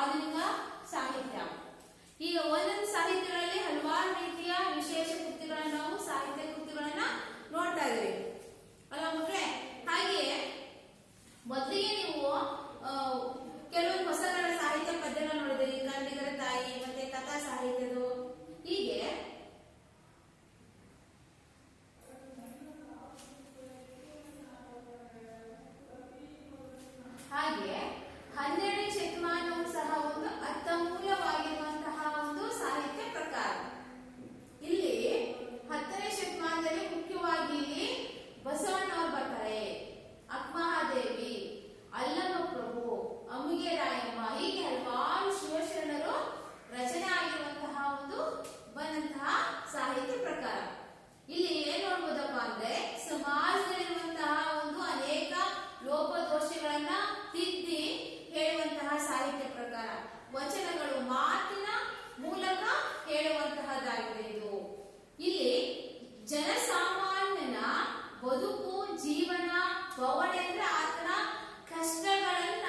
ಆಧುನಿಕ ಸಾಹಿತ್ಯ. ಈಗ ಒಂದೊಂದು ಸಾಹಿತ್ಯಗಳಲ್ಲಿ ಹಲವಾರು ರೀತಿಯ ವಿಶೇಷ ಕೃತಿಗಳನ್ನ ನಾವು ಸಾಹಿತ್ಯ ಕೃತಿಗಳನ್ನ ನೋಡ್ತಾ ಇದ್ದೀವಿ ಅಲ್ಲ ಮಕ್ಕಳೇ. ಹಾಗೆಯೇ ಮೊದಲಿಗೆ ನೀವು ಕೆಲವೊಂದು ಹೊಸಗಳ ಸಾಹಿತ್ಯ ಪದ್ಯಗಳನ್ನ ನೋಡಿದಿರಿ, ಕನ್ನಡಿಗರ ತಾಯಿ ಮತ್ತೆ ಕಥಾ ಸಾಹಿತ್ಯದು. ಹೀಗೆ ಹಾಗೆ 12ನೇ ಶತಮಾನವೂ ಸಹ ಒಂದು ಅತ್ಯಮೂಲ್ಯವಾಗಿರುವಂತಹ ಒಂದು ಸಾಹಿತ್ಯ ಪ್ರಕಾರ. ಇಲ್ಲಿ 10ನೇ ಶತಮಾನದಲ್ಲಿ ಮುಖ್ಯವಾಗಿ ಇಲ್ಲಿ ಬಸವಣ್ಣವರು ಬರ್ತಾರೆ, ಅಕ್ಕಮಹಾದೇವಿ, ಅಲ್ಲಮಪ್ರಭು, ಅಮ್ಮಿಗೆ ರಾಯಮ್ಮ, ಹೀಗೆ ಹಲವಾರು ಶಿವಶರಣರು ರಚನೆ ಆಗಿರುವಂತಹ ಒಂದು ಬಂದಂತಹ ಸಾಹಿತ್ಯ ಪ್ರಕಾರ. ಇಲ್ಲಿ ಏನ್ ನೋಡ್ಬೋದಪ್ಪ ಅಂದ್ರೆ ಸಮಾಜದಲ್ಲಿರುವಂತಹ ಒಂದು ಅನೇಕ ಲೋಪದೋಷಗಳನ್ನ ತಿದ್ದಿ ಹೇಳುವಂತಹ ಸಾಹಿತ್ಯ ಪ್ರಕಾರ. ವಚನಗಳು ಮಾತಿನ ಮೂಲಕ ಹೇಳುವಂತಹದ್ದಾಗಿದೆ ಇದು. ಇಲ್ಲಿ ಜನಸಾಮಾನ್ಯನ ಬದುಕು, ಜೀವನ, ಬವಣೆ ಅಂದ್ರೆ ಆತನ ಕಷ್ಟಗಳನ್ನ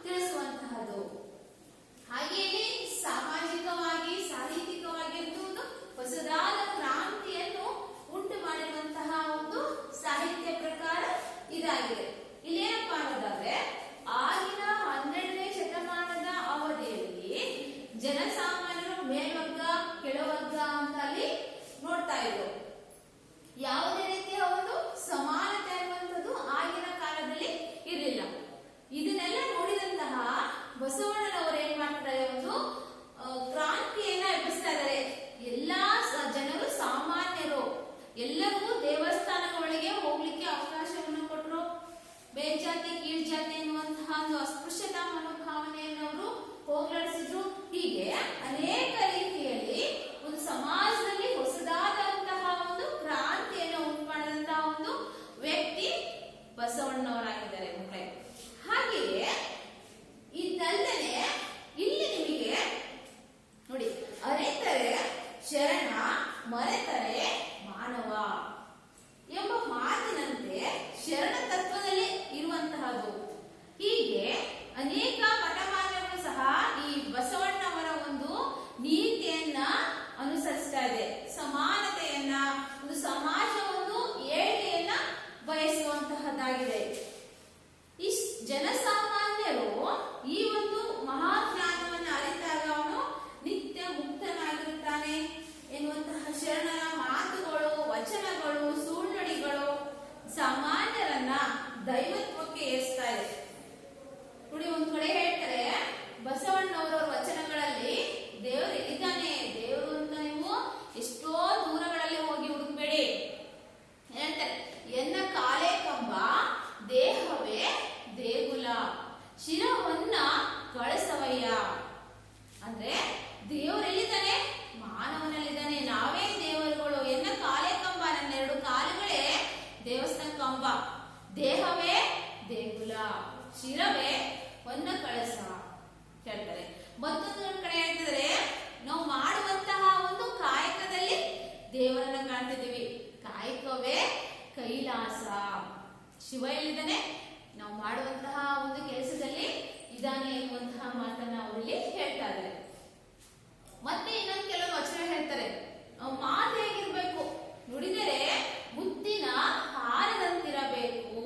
ತಿಳಿಸುವಂತಹದ್ದು. ಹಾಗೆಯೇ ಸಾಮಾಜಿಕವಾಗಿ, ಸಾಹಿತ್ಯಿಕವಾಗಿ ಒಂದು ಹೊಸದಾದ ಕ್ರಾಂತಿಯನ್ನು ಉಂಟು ಮಾಡಿರುವಂತಹ ಒಂದು ಸಾಹಿತ್ಯ ಪ್ರಕಾರ ಇದಾಗಿದೆ. ಇಲ್ಲೇನಪ್ಪ ಅನ್ನೋದಾದ್ರೆ ಆಗಿನ 12ನೇ ಶತಮಾನದ ಅವಧಿಯಲ್ಲಿ ಜನಸಾಮಾನ್ಯರು ಮೇಲ್ವರ್ಗ, ಕೆಳವರ್ಗ ಅಂತ ಅಲ್ಲಿ ನೋಡ್ತಾ ಇದ್ರು. ಯಾವುದೇ ರೀತಿಯ ಒಂದು ಸಮಾನತೆ ಅನ್ನುವಂಥದ್ದು ಆಗಿನ ಕಾಲದಲ್ಲಿ ಇರಲಿಲ್ಲ. ಇದನ್ನೆಲ್ಲ ನೋಡಿದಂತಹ ಬಸವಣ್ಣನವರು ಏನ್ ಮಾಡ್ತಾರೆ, ಒಂದು ಕ್ರಾಂತಿಯನ್ನ ಎಬ್ಬಿಸ್ತಾ ಇದ್ದಾರೆ. ಎಲ್ಲಾ ಜನರು ಸಾಮಾನ್ಯರು, ಎಲ್ಲರಿಗೂ ದೇವಸ್ಥಾನಗಳಿಗೆ ಹೋಗ್ಲಿಕ್ಕೆ ಅವಕಾಶವನ್ನು ಕೊಟ್ಟರು. ಮೇಲ್ಜಾತಿ ಕೀಳ್ಜಾತಿ ಎನ್ನುವಂತಹ ಒಂದು ಅಸ್ಪೃಶ್ಯತಾ ಮನೋಭಾವನೆಯನ್ನು ಅವರು ಹೋಗಲಾಡಿಸಿದ್ರು. ಹೀಗೆ ಅನೇಕ ರೀತಿಯಲ್ಲಿ ಒಂದು ಸಮಾಜದಲ್ಲಿ ಹೊಸದಾದಂತಹ ಒಂದು ಕ್ರಾಂತಿಯನ್ನು ಉಂಟು ಮಾಡಿದಂತಹ ಒಂದು ವ್ಯಕ್ತಿ ಬಸವಣ್ಣವರಾಗಿದ್ದಾರೆ ಮಕ್ಕಳೇ. ಹಾಗೆಯೇ ಇದಲ್ಲದೆ ಇಲ್ಲಿ ನಿಮಗೆ ನೋಡಿ, ಅರಿತರೆ ಶರಣ, ಮರೆತರೆ ಮಾನವ ಎಂಬ ಮಾತಿನಂತೆ ಶರಣ ತತ್ವದಲ್ಲಿ ಇರುವಂತಹದ್ದು. ಹೀಗೆ ಅನೇಕ ಮಠಮಾನ್ಯರು ಸಹ ಈ ಬಸವಣ್ಣವರ ಒಂದು ನೀತಿಯನ್ನ ಅನುಸರಿಸ್ತಾ ಇದೆ. ಸಮಾನತೆಯನ್ನ, ಒಂದು ಸಮಾಜ ಒಂದು ಏಳಿಗೆಯನ್ನ ಬಯಸುವಂತಹದ್ದಾಗಿದೆ. ಈ ಜನಸಾಮಾನ್ಯರು ಈ ಒಂದು ಮಹಾಜ್ಞಾನವನ್ನು ಅರಿತಾಗ ಅವನು ನಿತ್ಯ ಮುಕ್ತನಾಗಿರುತ್ತಾನೆ ಎನ್ನುವಂತಹ ಶರಣರ ಮಾತುಗಳು, ವಚನಗಳು, ಸುಳ್ನುಡಿಗಳು ಸಾಮಾನ್ಯರನ್ನ ದೈವತ್ವಕ್ಕೆ ಏರಿಸ್ತಾ ಇದೆ. ನೋಡಿ, ಒಂದ್ ಕಡೆ ಹೇಳ್ತಾರೆ ಬಸವಣ್ಣವರ ವಚನಗಳಲ್ಲಿ ದೇವರು ಇದ್ದಾನೆ, ದೇವರು ಅಂತ ನೀವು ಎಷ್ಟೋ ದೂರಗಳಲ್ಲಿ ಹೋಗಿ ಹುಡುಕ್ಬೇಡಿ. ಹೇಳ್ತಾರೆ, ಎನ್ನ ಕಾಲೇ ಕಂಬ, ದೇಹವೇ ದೇಗುಲ, ಶಿರವನ್ನ ಕಳಸವಯ್ಯ. ಅಂದ್ರೆ ದೇವರೆಲ್ಲಿದ್ದಾನೆ? ಮಾನವನಲ್ಲಿದ್ದಾನೆ. ನಾವೇ ದೇವರುಗಳು. ಎನ್ನ ಕಾಲೇ ಕಂಬ, ನನ್ನ 2 ಕಾಲುಗಳೇ ದೇವಸ್ಥಾನ ಕಂಬ, ದೇಹವೇ ದೇಗುಲ, ಶಿರವೇ ಹೊನ್ನ ಕಳಸ ಹೇಳ್ತಾರೆ. ಮತ್ತೊಂದು ಕಡೆ ಹೇಳ್ತಿದ್ರೆ, ನಾವು ಮಾಡುವಂತಹ ಒಂದು ಕಾಯಕದಲ್ಲಿ ದೇವರನ್ನ ಕಾಣ್ತಿದ್ದೀವಿ. ಕಾಯಕವೇ ಕೈಲಾಸ. ಶಿವ ಎಲ್ಲಿದ್ದಾನೆ? ನಾವು ಮಾಡುವಂತಹ ಒಂದು ಕೆಲಸದಲ್ಲಿ ಇದ್ದಾನೆ ಎನ್ನುವಂತಹ ಮಾತನ್ನ ಅವರಲ್ಲಿ ಹೇಳ್ತಾ ಇದ್ದಾರೆ. ಮತ್ತೆ ಇನ್ನೊಂದು ಕೆಲವು ವಚನ ಹೇಳ್ತಾರೆ, ಮಾತು ಹೇಗಿರ್ಬೇಕು? ನುಡಿದರೆ ಮುತ್ತಿನ ಹಾರದಂತಿರಬೇಕು,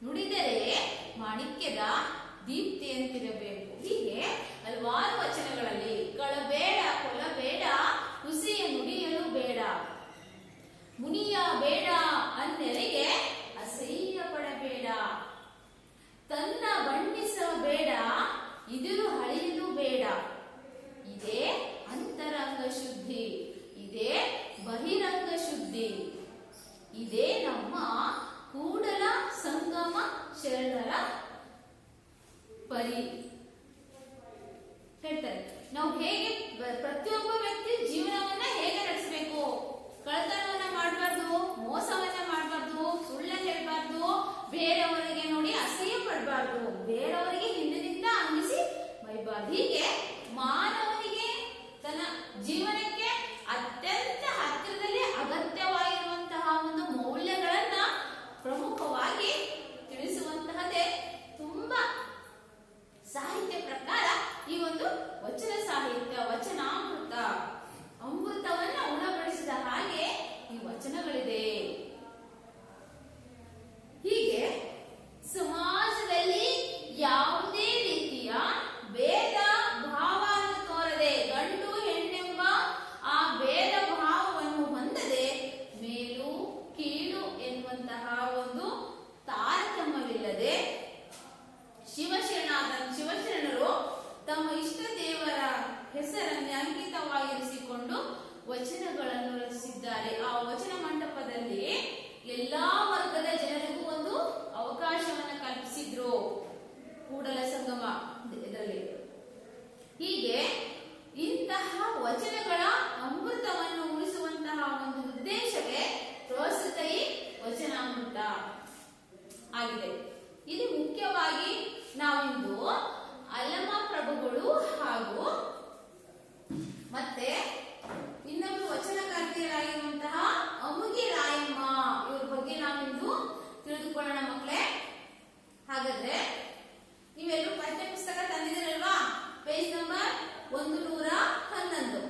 ನುಡಿದರೆ ಮಾಣಿಕ್ಯದ ದೀಪ್ತಿಯಂತಿರಬೇಕು. ಹೀಗೆ ಹಲವಾರು ವಚನಗಳಲ್ಲಿ ಕಳಬೇಡ, ಕೊಲಬೇಡ, ಹುಸಿಯ ನುಡಿಯಲು ಬೇಡ, ಮುನಿಯ ಬೇಡ, ಅನ್ನೆರಿಗೆ ಅಸಹ್ಯ ಪಡಬೇಡ, ತನ್ನ ಬಣ್ಣಿಸಬೇಡ, ಇದಿರು ಹಳಿಯಲು ಬೇಡ. ಇದೇ ಅಂತರಂಗ ಶುದ್ಧಿ, ಇದೇ ಬಹಿರಂಗ ಶುದ್ಧಿ, ಇದೇ ನಮ್ಮ ಕೂಡಲ ಸಂಗಮ ಶರಣರ ಪರಿ ಹೇಳ್ತಾರೆ. ನಾವು ಹೇಗೆ ಪ್ರತಿಯೊಬ್ಬ ವ್ಯಕ್ತಿ ಜೀವನವನ್ನ ಹೇಗೆ ನಡೆಸಬೇಕು? ಕಳ್ಳತನವನ್ನ ಮಾಡಬಾರ್ದು, ಮೋಸವನ್ನ ಮಾಡಬಾರ್ದು, ಸುಳ್ಳನ್ನ ಹೇಳ್ಬಾರ್ದು, ಬೇರೆಯವರಿಗೆ ನೋಡಿ ಅಸಹ್ಯ ಪಡಬಾರ್ದು, ಬೇರೆಯವರಿಗೆ ಹಿಂದಿನಿಂದ ಅನ್ನಿಸಿ ಬೈಬಾರ್ದು. ಹೀಗೆ ಮಾನವನಿಗೆ ತನ್ನ ಜೀವನಕ್ಕೆ ಅತ್ಯಂತ ಹತ್ತಿರದಲ್ಲಿ ಅಗತ್ಯವಾಗಿರುವಂತಹ ಒಂದು ಮೌಲ್ಯಗಳನ್ನ ಪ್ರಮುಖವಾಗಿ ತಿಳಿಸುವಂತಹದೇ ತುಂಬಾ ಸಾಹಿತ್ಯ ಪ್ರಕಾರ ಹೀಗೆ ಇಂತಹ ವಚನಗಳ ಅಮೃತವನ್ನು ಉಳಿಸುವಂತಹ ಒಂದು ಉದ್ದೇಶವೇ ಪ್ರಸ್ತುತ ಈ ವಚನಾಮೃತ ಆಗಿದೆ. ಇದು ಮುಖ್ಯವಾಗಿ ನಾವಿಂದು ಅಲ್ಲಮ ಪ್ರಭುಗಳು ಹಾಗೂ ಮತ್ತೆ ಇನ್ನೊಂದು ವಚನಕಾರ್ತಿಯರಾಗಿರುವಂತಹ ಅಮುಗಿ ರಾಯಮ್ಮ ಇವ್ರ ಬಗ್ಗೆ ನಾವಿಂದು ತಿಳಿದುಕೊಳ್ಳೋಣ ಮಕ್ಕಳೇ. ಹಾಗಾದ್ರೆ ನೀವೆಲ್ಲರೂ ಪಠ್ಯ ಪುಸ್ತಕ ತಂದಿದ್ದೀರಲ್ವಾ? ಪೇಜ್ ನಂಬರ್ 111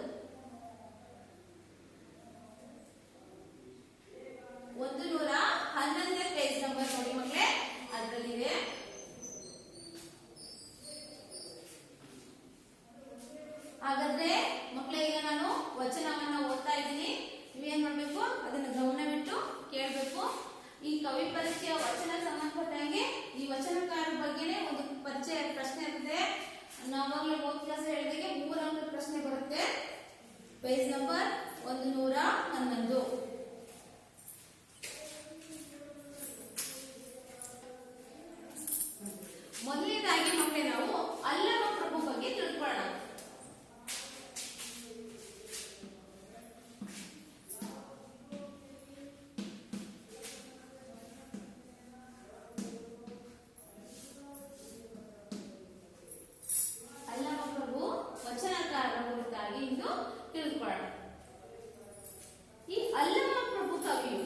111 ಪೇಜ್ ನಂಬರ್ ನೋಡಿ ಮಕ್ಕಳೇ, ಅದರಲ್ಲಿದೆ. ಹಾಗಾದ್ರೆ ಮಕ್ಕಳೇ, ಈಗ ನಾನು ವಚನವನ್ನ ಓದ್ತಾ ಇದ್ದೀನಿ. ನೀವೇನ್ ಮಾಡ್ಬೇಕು, ಅದನ್ನ ಗಮನವಿಟ್ಟು ಕೇಳಬೇಕು. ಈ ಕವಿ ಪರಿಚಯ ವಚನ ಸಂಬಂಧಪಟ್ಟಂಗೆ ಈ ವಚನಕಾರ ಬಗ್ಗೆನೇ ಒಂದು ಪರಿಚಯ ಪ್ರಶ್ನೆ ಇರುತ್ತೆ. ನಾವಾಗಲೇ ಹೋದ ಕ್ಲಾಸ್ ಹೇಳಿದಾಗೆ 3 ಅಂಕದ ಪ್ರಶ್ನೆ ಬರುತ್ತೆ. Page number 111. ಮೊದಲನೇದಾಗಿ ಮಕ್ಕಳೇ ನಾವು ಅಲ್ಲಮ ಪ್ರಭು ಬಗ್ಗೆ ತಿಳ್ಕೊಳ್ಳೋಣ. ಅಲ್ಲಮ ಪ್ರಭು ವಚನಕಾರರ ಕುರಿತಾಗಿ ಇಂದು ತಿಳಿದುಕೊಳ್ಳೋಣ. ಈ ಅಲ್ಲಮ ಪ್ರಭು ಕವಿಯು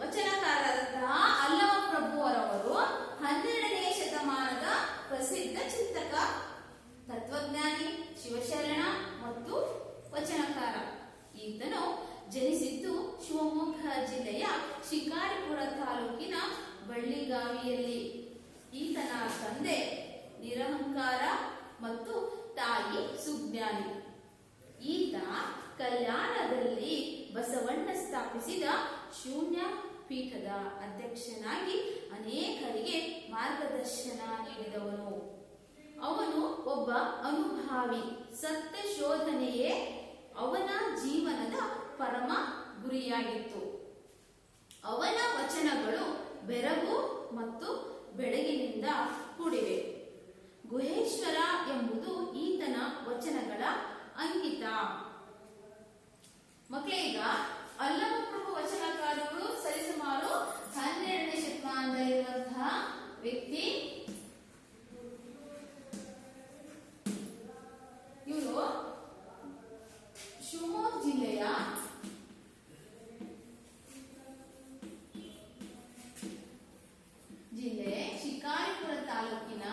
ವಚನಕಾರರಾದಂತಹ ಅಲ್ಲಮ ಪ್ರಭುವರವರು 12ನೇ ಶತಮಾನದ ಪ್ರಸಿದ್ಧ ಚಿಂತಕ, ತತ್ವಜ್ಞಾನಿ, ಶಿವಶರಣ ಮತ್ತು ವಚನಕಾರ. ಈತನು ಜನಿಸಿದ್ದು ಶಿವಮೊಗ್ಗ ಜಿಲ್ಲೆಯ ಶಿಕಾರಿಪುರ ತಾಲೂಕಿನ ಬಳ್ಳಿಗಾವಿಯಲ್ಲಿ. ಈತನ ತಂದೆ ನಿರಹಂಕಾರ ಮತ್ತು ತಾಯಿ ಸುಜ್ಞಾನಿ. ಈತ ಕಲ್ಯಾಣದಲ್ಲಿ ಬಸವಣ್ಣ ಸ್ಥಾಪಿಸಿದ ಶೂನ್ಯ ಪೀಠದ ಅಧ್ಯಕ್ಷನಾಗಿ ಅನೇಕರಿಗೆ ಮಾರ್ಗದರ್ಶನ ನೀಡಿದವನು. ಅವನು ಒಬ್ಬ ಅನುಭಾವಿ. ಸತ್ಯ ಶೋಧನೆಯೇ ಅವನ ಜೀವನದ ಪರಮ ಗುರಿಯಾಗಿತ್ತು. ಅವನ ವಚನಗಳು ಬೆರಗು ಮತ್ತು ಬೆಳಗಿನಿಂದ ಕೂಡಿವೆ. ಗುಹೇಶ್ವರ ಎಂಬುದು ಈತನ ವಚನಗಳ ಅಂಕಿತ. ಮಕ್ಕಳೇ, ಈಗ ಅಲ್ಲಮ ಪ್ರಭು ವಚನಕಾರರು ಸರಿಸುಮಾರು 12ನೇ ಶತಮಾನದಲ್ಲಿರುವಂತಹ ವ್ಯಕ್ತಿ. ಇವರು ಶಿವಮೊಗ್ಗ ಜಿಲ್ಲೆಯ ಶಿಕಾರಿಪುರ ತಾಲೂಕಿನ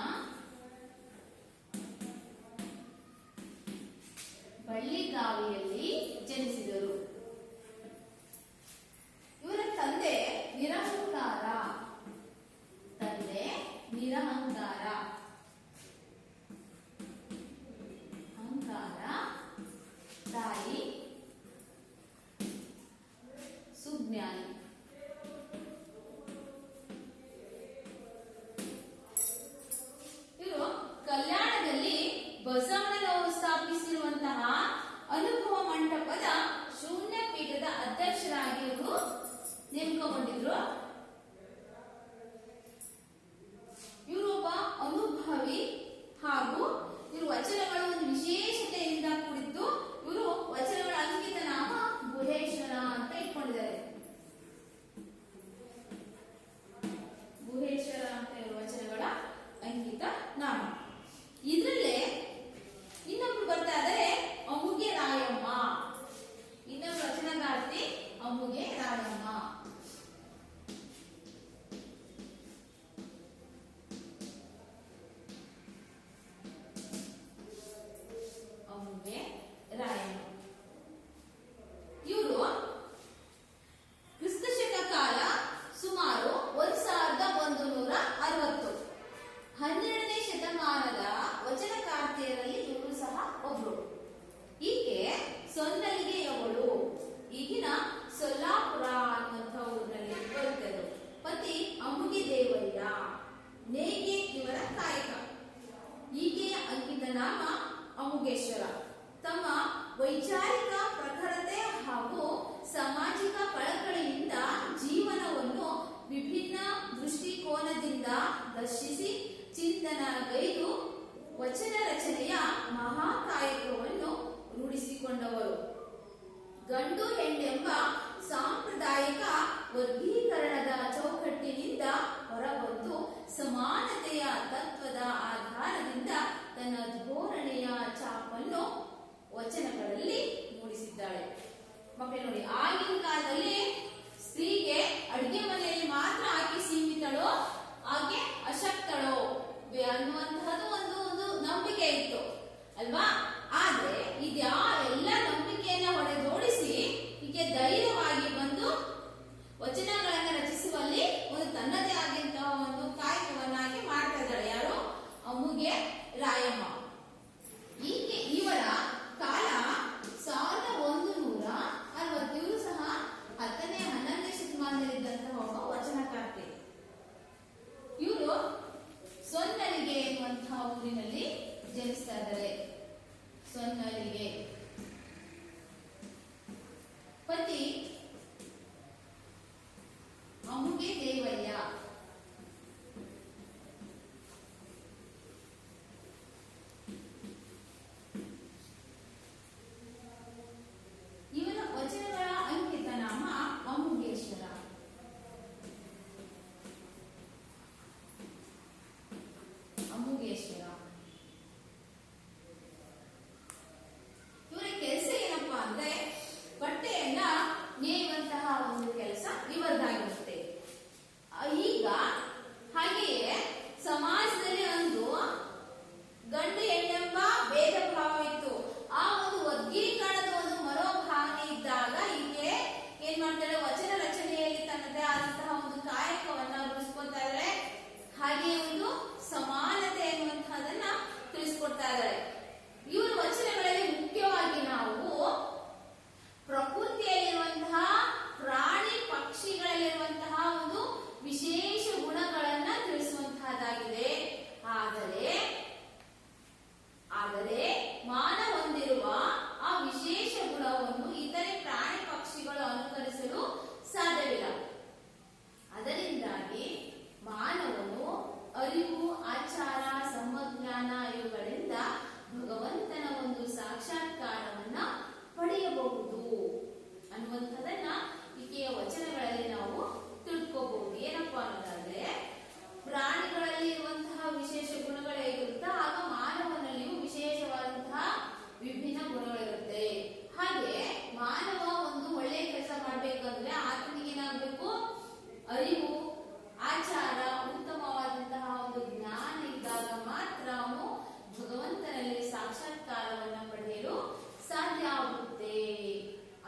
ಬಳ್ಳಿಗಾವಿಯಲ್ಲಿ ಜನಿಸಿದರು. ಇವರ ತಂದೆ ನಿರಹಂಕಾರ. ತಾಯಿ ಸುಜ್ಞಾನಿ. ಇವರು ಕಲ್ಯಾಣದಲ್ಲಿ ಬಸವಣ್ಣನವರು ಸ್ಥಾಪಿಸಿರುವಂತಹ ಅನುಭವ ಮಂಟಪದ ಶೂನ್ಯ ಪೀಠದ ಅಧ್ಯಕ್ಷರಾಗಿ ಇವರು ನೇಮಕಗೊಂಡಿದ್ರು. ಇವರು ಒಬ್ಬ ಅನುಭವಿ ಹಾಗೂ ಇವರು ವಚನಗಳ ಒಂದು ವಿಶೇಷತೆಯಿಂದ ಕೂಡಿದ್ದು. ಇವರು ವಚನಗಳ ಅಂಕಿತ ನಾಮ ಗುಹೇಶ್ವರ ಅಂತ ಇಟ್ಕೊಂಡಿದ್ದಾರೆ. ಗುಹೇಶ್ವರ ಅಂತ ಇರುವ ವಚನಗಳ ಅಂಕಿತ ನಾಮ. ಇದರಲ್ಲೇ ಇನ್ನೊಬ್ರು ಬರ್ತಾ ಇದ್ದಾರೆ ಅಮುಗೆ ರಾಯಮ್ಮ. ಇನ್ನೊಬ್ರು ವಚನಗಾರ್ತಿ ಅಮುಗೆ ರಾಯಮ್ಮ. ಅಮುಗೆ ರಾಯಮ್ಮ ಇವರು ಕ್ರಿಸ್ತಶಕ ಕಾಲ ಸುಮಾರು 1160. 12ನೇ ಶತಮಾನದ ವಚನಕಾರ್ತಿಯರಲ್ಲಿ ಇವರು ಸಹ ಒಬ್ರು. ಈಕೆ ಸೊನ್ನಲಿಗೆಯವಳು. ಈಗಿನ ಸೊಲ್ಲಾಪುರ ಅನ್ನುವಂಥ ಊರಿನಲ್ಲಿ ಬರುತ್ತದೆ. ಪತಿ ಅಮುಗಿ ದೇವಯ್ಯ. ನೇಯ್ಗೆ ಇವರ ಕಾಯಕ. ಈಕೆಯ ಅಂಕಿತ ನಾಮ ಅಮುಗೇಶ್ವರ. ತಮ್ಮ ವೈಚಾರಿಕ ಪ್ರಖರತೆ ಹಾಗೂ ಸಾಮಾಜಿಕ ಕಳಕಳಿಯಿಂದ ಜೀವನವನ್ನು ವಿಭಿನ್ನ ದೃಷ್ಟಿಕೋನದಿಂದ ದರ್ಶಿಸಿ ಚಿಂತನಗೈದು ವಚನ ರಚನೆಯ ಮಹಾಕಾರ್ಯ ನೋಡಿ, ಆಗಿನ ಕಾಲದಲ್ಲಿ ಸ್ತ್ರೀಗೆ ಅಡಿಗೆ ಮನೆಯಲ್ಲಿ ಮಾತ್ರ ಆಕೆ ಸೀಮಿತಳು, ಆಕೆ ಅಶಕ್ತಳು ಅನ್ನುವಂತಹದ್ದು ಒಂದು ಒಂದು ನಂಬಿಕೆ ಇತ್ತು ಅಲ್ವಾ. ಆದ್ರೆ ಎಲ್ಲ ನಂಬಿಕೆಯನ್ನ ಹೊಡೆದೋಡಿಸಿ ಈಕೆ ಧೈರ್ಯವಾಗಿ ಬಂದು ವಚನಗಳನ್ನ ರಚಿಸುವಲ್ಲಿ ಒಂದು ತನ್ನದೇ ಆಗಿಂತಹ ಒಂದು ಕಾಯಕವನ್ನಾಗಿ ಮಾಡ್ತಾ ಇದ್ದಾಳೆ. ಯಾರು? ಅಮ್ಮುಗೆ ರಾಯಮ್ಮ. ಈಕೆ ಇವರ ಕಾಲ 1160. ಇವರು ಸಹ 10ನೇ 11ನೇ ಶತಮಾನದಲ್ಲಿದ್ದಂತಹ ಒಬ್ಬ ವಚನಕಾರ್ತಿ. ಇವರು ಸೊನ್ನಲಿಗೆ ಎನ್ನುವಂತಹ ಊರಿನಲ್ಲಿ ಜನಿಸ್ತಾ ಇದ್ದಾರೆ. ಸೊನ್ನಲಿಗೆ. ಪತಿ ಅಮ್ಮುಗೆ ದೇವಯ್ಯ. ಇವರ ವಚನಗಳ ಅಂಕಿತ ನಾಮ ಅಮ್ಮುಗೇಶ್ವರ. ಅಮ್ಮುಗೇಶ್ವರ. ಇವರ ಕೆಲಸ ಏನಪ್ಪಾ ಅಂದ್ರೆ ಬಟ್ಟೆಯನ್ನ ನೇಯುವಂತಹ ಒಂದು ಕೆಲಸ ಇವರದಾಗಿರುತ್ತೆ. ಈಗ ಹಾಗೆಯೇ ಸಮಾಜದಲ್ಲಿ ಒಂದು ಗಂಡು ಹೆಣ್ಣೆಂಬ ಭೇದ ಭಾವವಿತ್ತು. ಆ ಒಂದು ವರ್ಗೀಕರಣದ ಒಂದು ಮನೋಭಾವನೆ ಇದ್ದಾಗ ಈಕೆ ಏನ್ ಮಾಡ್ತಾಳೆ, ವಚನ ರಚನೆಯಲ್ಲಿ ತನ್ನದೇ ಆದಂತಹ ಒಂದು ಕಾಯಕವನ್ನ ರೂಪಿಸ್ಕೊತಾ ಇದ್ದಾಳೆ. ಹಾಗೆಯೇ ಒಂದು ಸಮಾನತೆ ಎನ್ನುವಂತಹದನ್ನ ತಿಳಿಸ್ಕೊಡ್ತಾ ಇದ್ದಾಳೆ. ಇವರ ವಚನಗಳಲ್ಲಿ ಮುಖ್ಯವಾಗಿ ನಾವು ಪ್ರಕೃತಿಯಲ್ಲಿರುವಂತಹ ಪ್ರಾಣಿ ಪಕ್ಷಿಗಳಲ್ಲಿರುವಂತಹ ಒಂದು ವಿಶೇಷ ಗುಣಗಳನ್ನ ತಿಳಿಸುವಂತಹದ್ದಾಗಿದೆ. ಆದರೆ ಮಾನವ ಹೊಂದಿರುವ ಆ ವಿಶೇಷ ಗುಣವನ್ನು ಇತರೆ ಪ್ರಾಣಿ ಪಕ್ಷಿಗಳು ಅನುಕರಿಸಲು ಸಾಧ್ಯವಿಲ್ಲ. ಅದರಿಂದಾಗಿ ಮಾನವನು ಅರಿವು, ಆಚಾರ, ಸಮಜ್ಞಾನ ಇವುಗಳಿಂದ ಭಗವಂತನ ಒಂದು ಸಾಕ್ಷಾತ್ಕಾರವನ್ನ ಪಡೆಯಬಹುದು ಅನ್ನುವಂಥದನ್ನ ಈಕೆಯ ವಚನಗಳಲ್ಲಿ ನಾವು ತಿಳ್ಕೋಬಹುದು. ಏನಪ್ಪಾ ಅನ್ನೋದಾದ್ರೆ, ಪ್ರಾಣಿಗಳಲ್ಲಿ ಇರುವಂತಹ ವಿಶೇಷ ಗುಣಗಳು ಹೇಗಿರುತ್ತಾ ಆಗ ಮಾನವನಲ್ಲಿಯೂ ವಿಶೇಷವಾದಂತಹ ವಿಭಿನ್ನ ಗುಣಗಳಿರುತ್ತೆ. ಹಾಗೆ ಮಾನವ ಒಂದು ಒಳ್ಳೆಯ ಕೆಲಸ ಮಾಡ್ಬೇಕಂದ್ರೆ ಆತನಿಗೆ ಏನಾಗಬೇಕು, ಅರಿವು, ಆಚಾರ, ಉತ್ತಮವಾದಂತಹ ಒಂದು ಜ್ಞಾನ ಇದ್ದಾಗ ಮಾತ್ರ ಅವನು ಭಗವಂತನಲ್ಲಿ ಸಾಕ್ಷಾತ್ಕಾರವನ್ನ ಪಡೆಯಲು ಸಾಧ್ಯ ಆಗುತ್ತೆ